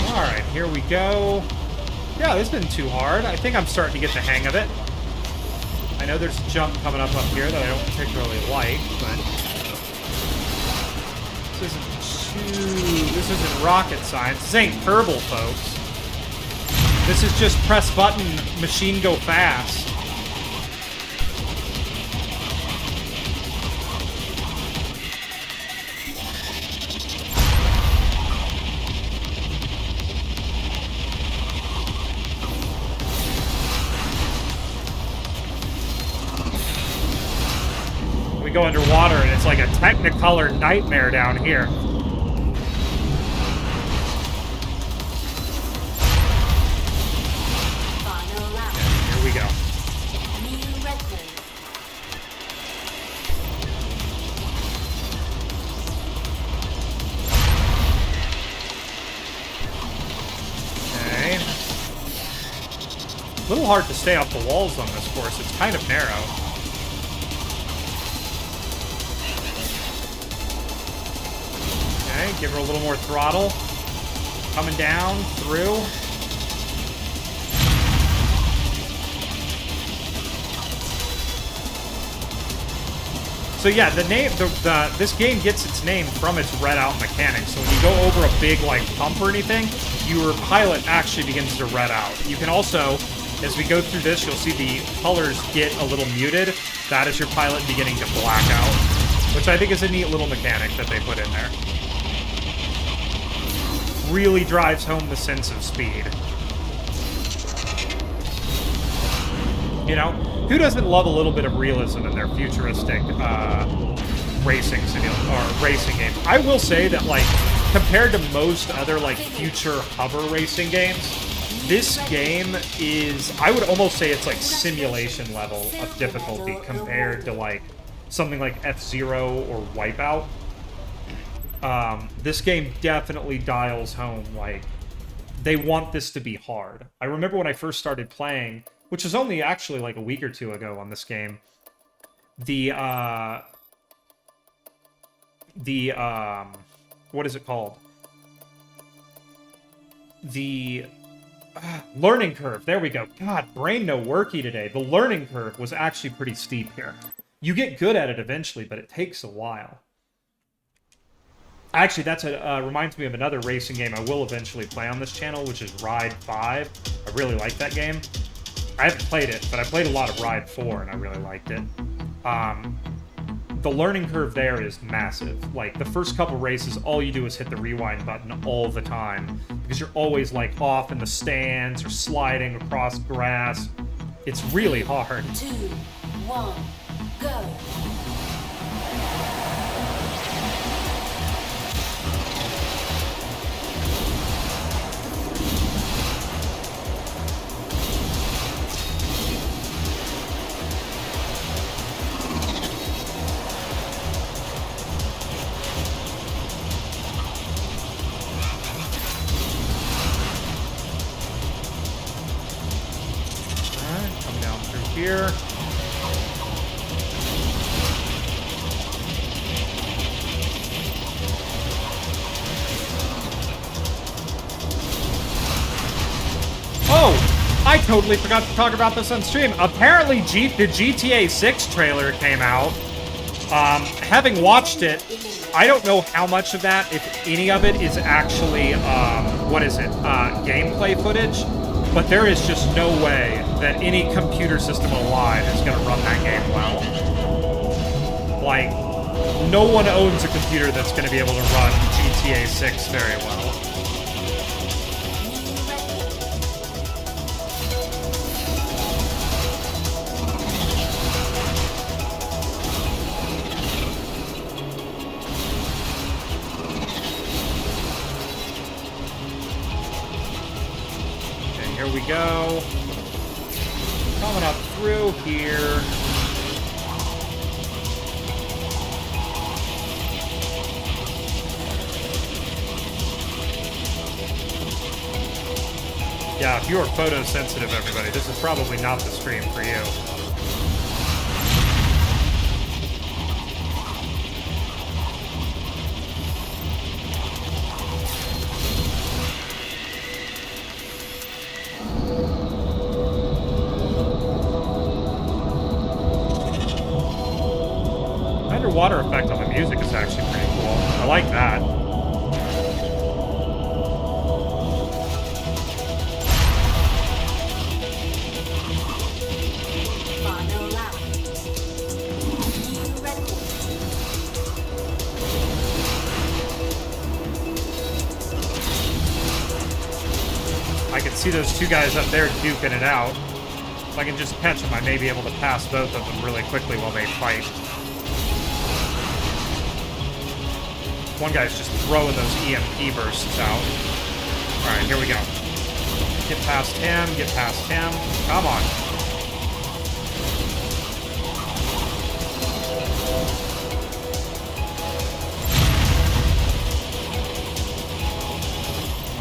Speaker 1: Alright, here we go. Yeah, this isn't too hard. I think I'm starting to get the hang of it. I know there's a jump coming up here that I don't particularly like, but... This isn't rocket science. This ain't Kerbal, folks. This is just press button, machine go fast. We go underwater and it's like a Technicolor nightmare down here.
Speaker 2: Final lap.
Speaker 1: Okay, here we go.
Speaker 2: New record.
Speaker 1: Okay. A little hard to stay off the walls on this course. It's kind of narrow. Okay, give her a little more throttle. Coming down, through. So yeah, the name, this game gets its name from its Redout mechanics. So when you go over a big like pump or anything, your pilot actually begins to red out. You can also, as we go through this, you'll see the colors get a little muted. That is your pilot beginning to black out, which I think is a neat little mechanic that they put in there. Really drives home the sense of speed. You know, who doesn't love a little bit of realism in their futuristic racing simulator or racing game? I will say that, like, compared to most other like future hover racing games, this game is, I would almost say it's like simulation level of difficulty compared to like something like F-Zero or Wipeout. This game definitely dials home, like, they want this to be hard. I remember when I first started playing, which was only actually like a week or two ago on this game, what is it called? The learning curve. There we go. God, brain no worky today. The learning curve was actually pretty steep here. You get good at it eventually, but it takes a while. Actually, that's reminds me of another racing game I will eventually play on this channel, which is Ride 5. I really like that game. I haven't played it, but I played a lot of Ride 4, and I really liked it. The learning curve there is massive. Like, the first couple races, all you do is hit the rewind button all the time, because you're always, like, off in the stands or sliding across grass. It's really hard.
Speaker 2: 2, 1, go.
Speaker 1: here. Oh, I totally forgot to talk about this on stream. Apparently, the GTA 6 trailer came out. Having watched it, I don't know how much of that, if any of it, is actually, gameplay footage. But there is just no way that any computer system alive is going to run that game well. Like, no one owns a computer that's going to be able to run GTA 6 very well. Here we go. Coming up through here. Yeah, if you are photosensitive, everybody, this is probably not the stream for you. Underwater effect on the music is actually pretty cool. I like that.
Speaker 2: Final lap. New record.
Speaker 1: I can see those two guys up there duking it out. If I can just catch them, I may be able to pass both of them really quickly while they fight. One guy's just throwing those EMP bursts out. Alright, here we go. Get past him, get past him. Come on.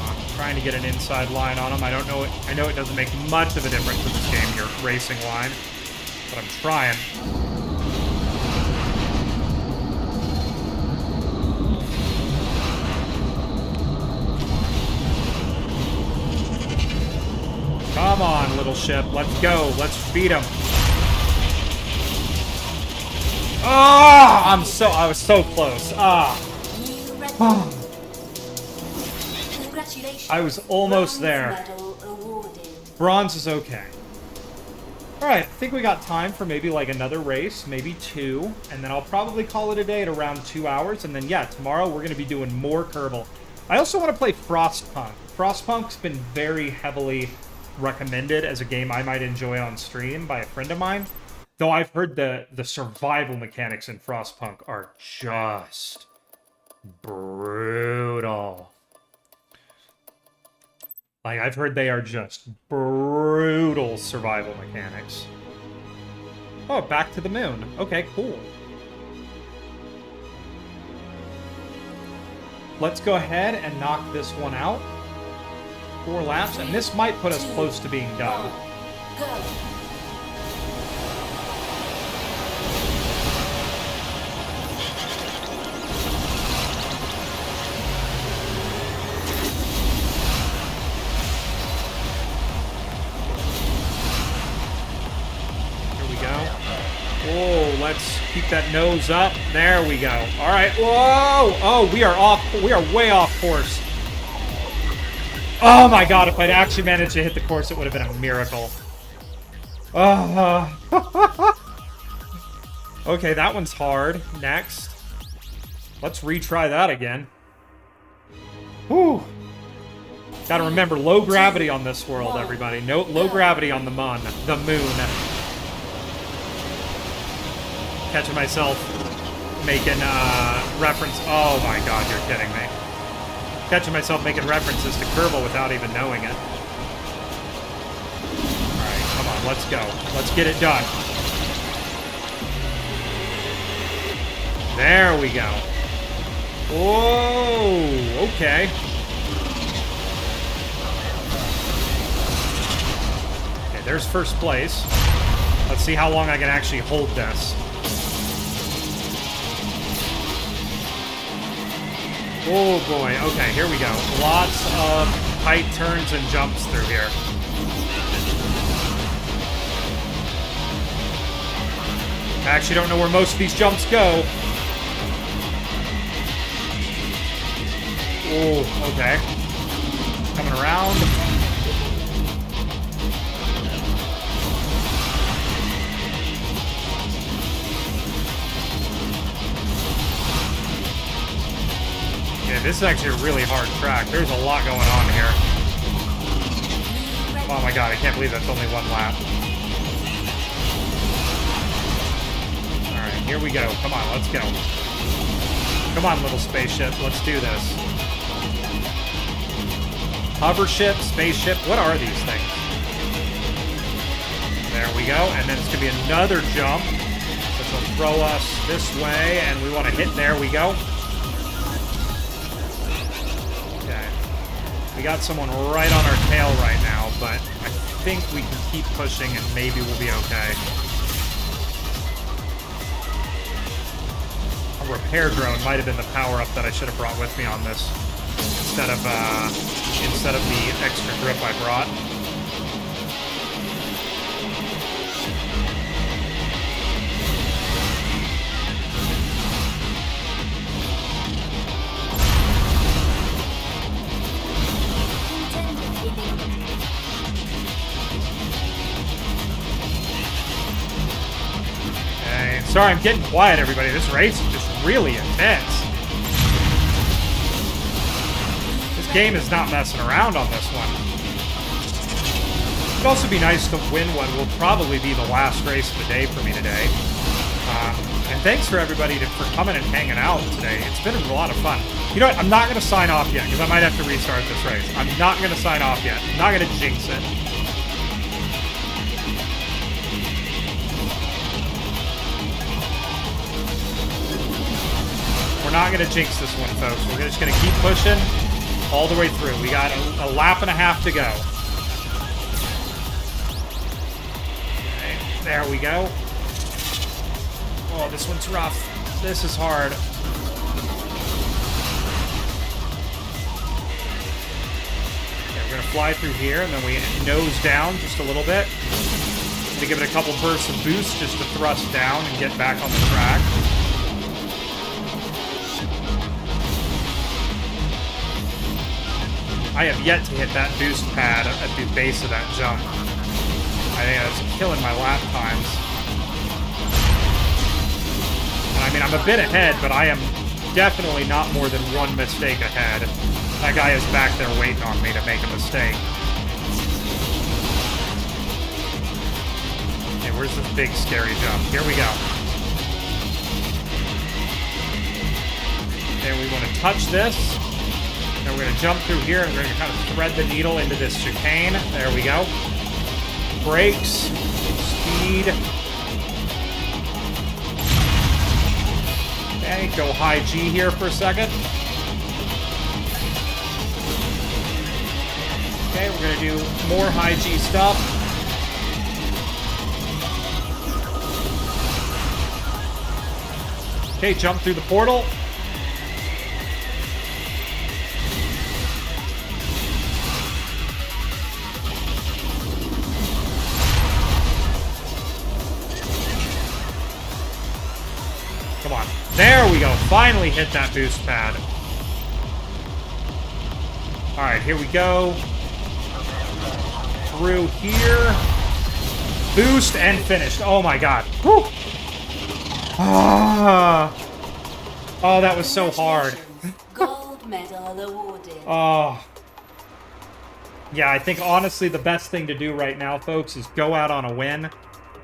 Speaker 1: I'm trying to get an inside line on him. I don't know. I know it doesn't make much of a difference in this game, your racing line. But I'm trying. Come on, little ship. Let's go. Let's beat him. Ah! I was so close. Ah.
Speaker 2: New record. Congratulations.
Speaker 1: I was almost there.
Speaker 2: Medal awarded.
Speaker 1: Bronze is okay. Alright, I think we got time for maybe like another race, maybe two, and then I'll probably call it a day at around 2 hours, and then yeah, tomorrow we're going to be doing more Kerbal. I also want to play Frostpunk. Frostpunk's been very heavily recommended as a game I might enjoy on stream by a friend of mine. Though I've heard the survival mechanics in Frostpunk are just brutal. Like, I've heard they are just brutal survival mechanics. Oh, back to the moon. Okay, cool. Let's go ahead and knock this one out. 4 laps, and this might put us close to being done.
Speaker 2: Go.
Speaker 1: Here we go. Whoa, let's keep that nose up. There we go. All right. Whoa! Oh, we are off. We are way off course. Oh my god, if I'd actually managed to hit the course, it would have been a miracle. Okay, that one's hard. Next. Let's retry that again. Whew. Gotta remember, low gravity on this world, everybody. No, low gravity on the moon. Catching myself making reference. Oh my god, you're kidding me. Catching myself making references to Kerbal without even knowing it. Alright, come on, let's go. Let's get it done. There we go. Whoa, okay. Okay, there's first place. Let's see how long I can actually hold this. Oh boy, okay, here we go. Lots of tight turns and jumps through here. I actually don't know where most of these jumps go. Oh, okay. Coming around. Yeah, this is actually a really hard track. There's a lot going on here. Oh my god, I can't believe that's only one lap. Alright, here we go. Come on, let's go. Come on, little spaceship. Let's do this. Hover ship, spaceship, what are these things? There we go, and then it's going to be another jump, which will throw us this way, and we want to hit, there we go. Okay. We got someone right on our tail right now, but I think we can keep pushing and maybe we'll be okay. A repair drone might have been the power-up that I should have brought with me on this, instead of the extra grip I brought. Okay, sorry, I'm getting quiet, everybody. This race is just really intense. Game is not messing around on this one. It'd also be nice to win what will probably be the last race of the day for me today. And thanks for everybody for coming and hanging out today. It's been a lot of fun. You know what? I'm not going to sign off yet because I might have to restart this race. I'm not going to sign off yet. I'm not going to jinx it. We're not going to jinx this one, folks. We're just going to keep pushing all the way through. We got a lap and a half to go. Okay, there we go. Oh, this one's rough. This is hard. Okay, we're going to fly through here, and then we nose down just a little bit. To give it a couple bursts of boost just to thrust down and get back on the track. I have yet to hit that boost pad at the base of that jump. I think that's killing my lap times. And I mean, I'm a bit ahead, but I am definitely not more than one mistake ahead. That guy is back there waiting on me to make a mistake. Okay, where's this big scary jump? Here we go. Okay, we want to touch this. Then we're going to jump through here and we're going to kind of thread the needle into this chicane. There we go. Brakes. Speed. Okay, go high G here for a second. Okay, we're going to do more high G stuff. Okay, jump through the portal. Come on. There we go. Finally hit that boost pad. Alright, here we go. Through here. Boost and finished. Oh my god. Whew. Ah. Oh, that was so hard.
Speaker 2: Gold medal awarded.
Speaker 1: Oh. Yeah, I think honestly the best thing to do right now, folks, is go out on a win.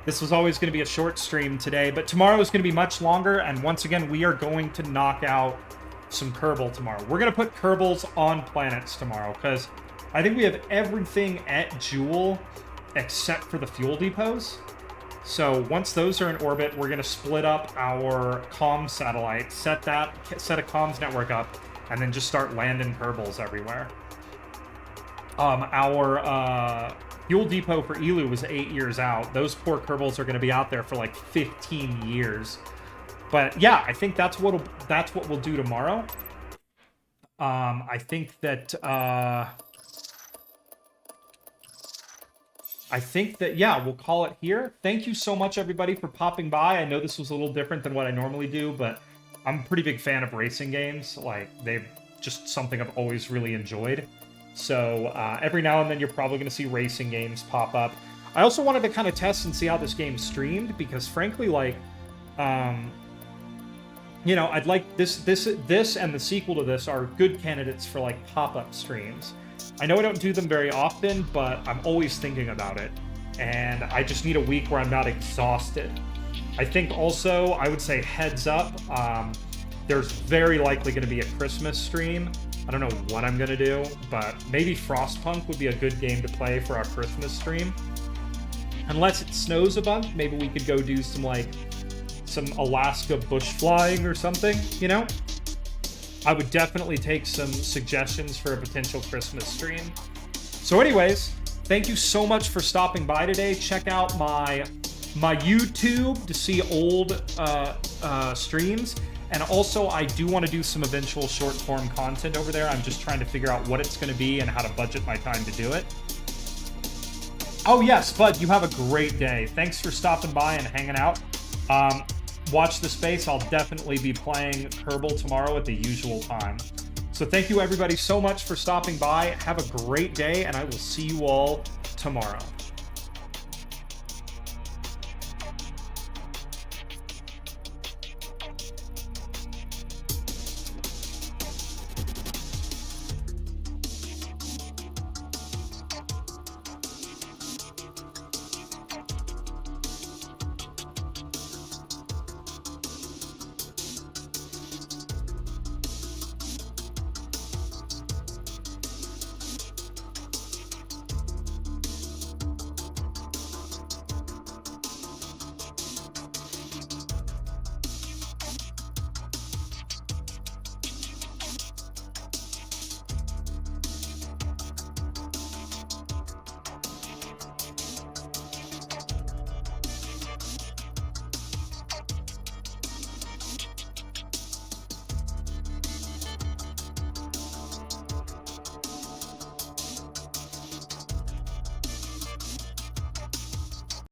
Speaker 1: This was always going to be a short stream today, but tomorrow is going to be much longer, and once again, we are going to knock out some Kerbal tomorrow. We're going to put Kerbals on planets tomorrow, because I think we have everything at Jewel except for the fuel depots. So once those are in orbit, we're going to split up our comms satellite, set a comms network up, and then just start landing Kerbals everywhere. Our Fuel Depot for Elu was 8 years out. Those poor Kerbals are going to be out there for like 15 years. But yeah, I think that's what we'll do tomorrow. I think that yeah, we'll call it here. Thank you so much, everybody, for popping by. I know this was a little different than what I normally do, but I'm a pretty big fan of racing games. Like, they've just something I've always really enjoyed. So every now and then you're probably going to see racing games pop up. I also wanted to kind of test and see how this game streamed, because frankly, like, you know, I'd like this and the sequel to this are good candidates for like pop-up streams. I know I don't do them very often, but I'm always thinking about it, and I just need a week where I'm not exhausted. I think also, I would say heads up, there's very likely going to be a Christmas stream. I don't know what I'm going to do, but maybe Frostpunk would be a good game to play for our Christmas stream. Unless it snows a bunch, maybe we could go do some Alaska bush flying or something, you know? I would definitely take some suggestions for a potential Christmas stream. So anyways, thank you so much for stopping by today. Check out my YouTube to see old streams. And also, I do want to do some eventual short-form content over there. I'm just trying to figure out what it's going to be and how to budget my time to do it. Oh yes, Bud, you have a great day. Thanks for stopping by and hanging out. Watch the space. I'll definitely be playing Kerbal tomorrow at the usual time. So thank you everybody so much for stopping by. Have a great day, and I will see you all tomorrow.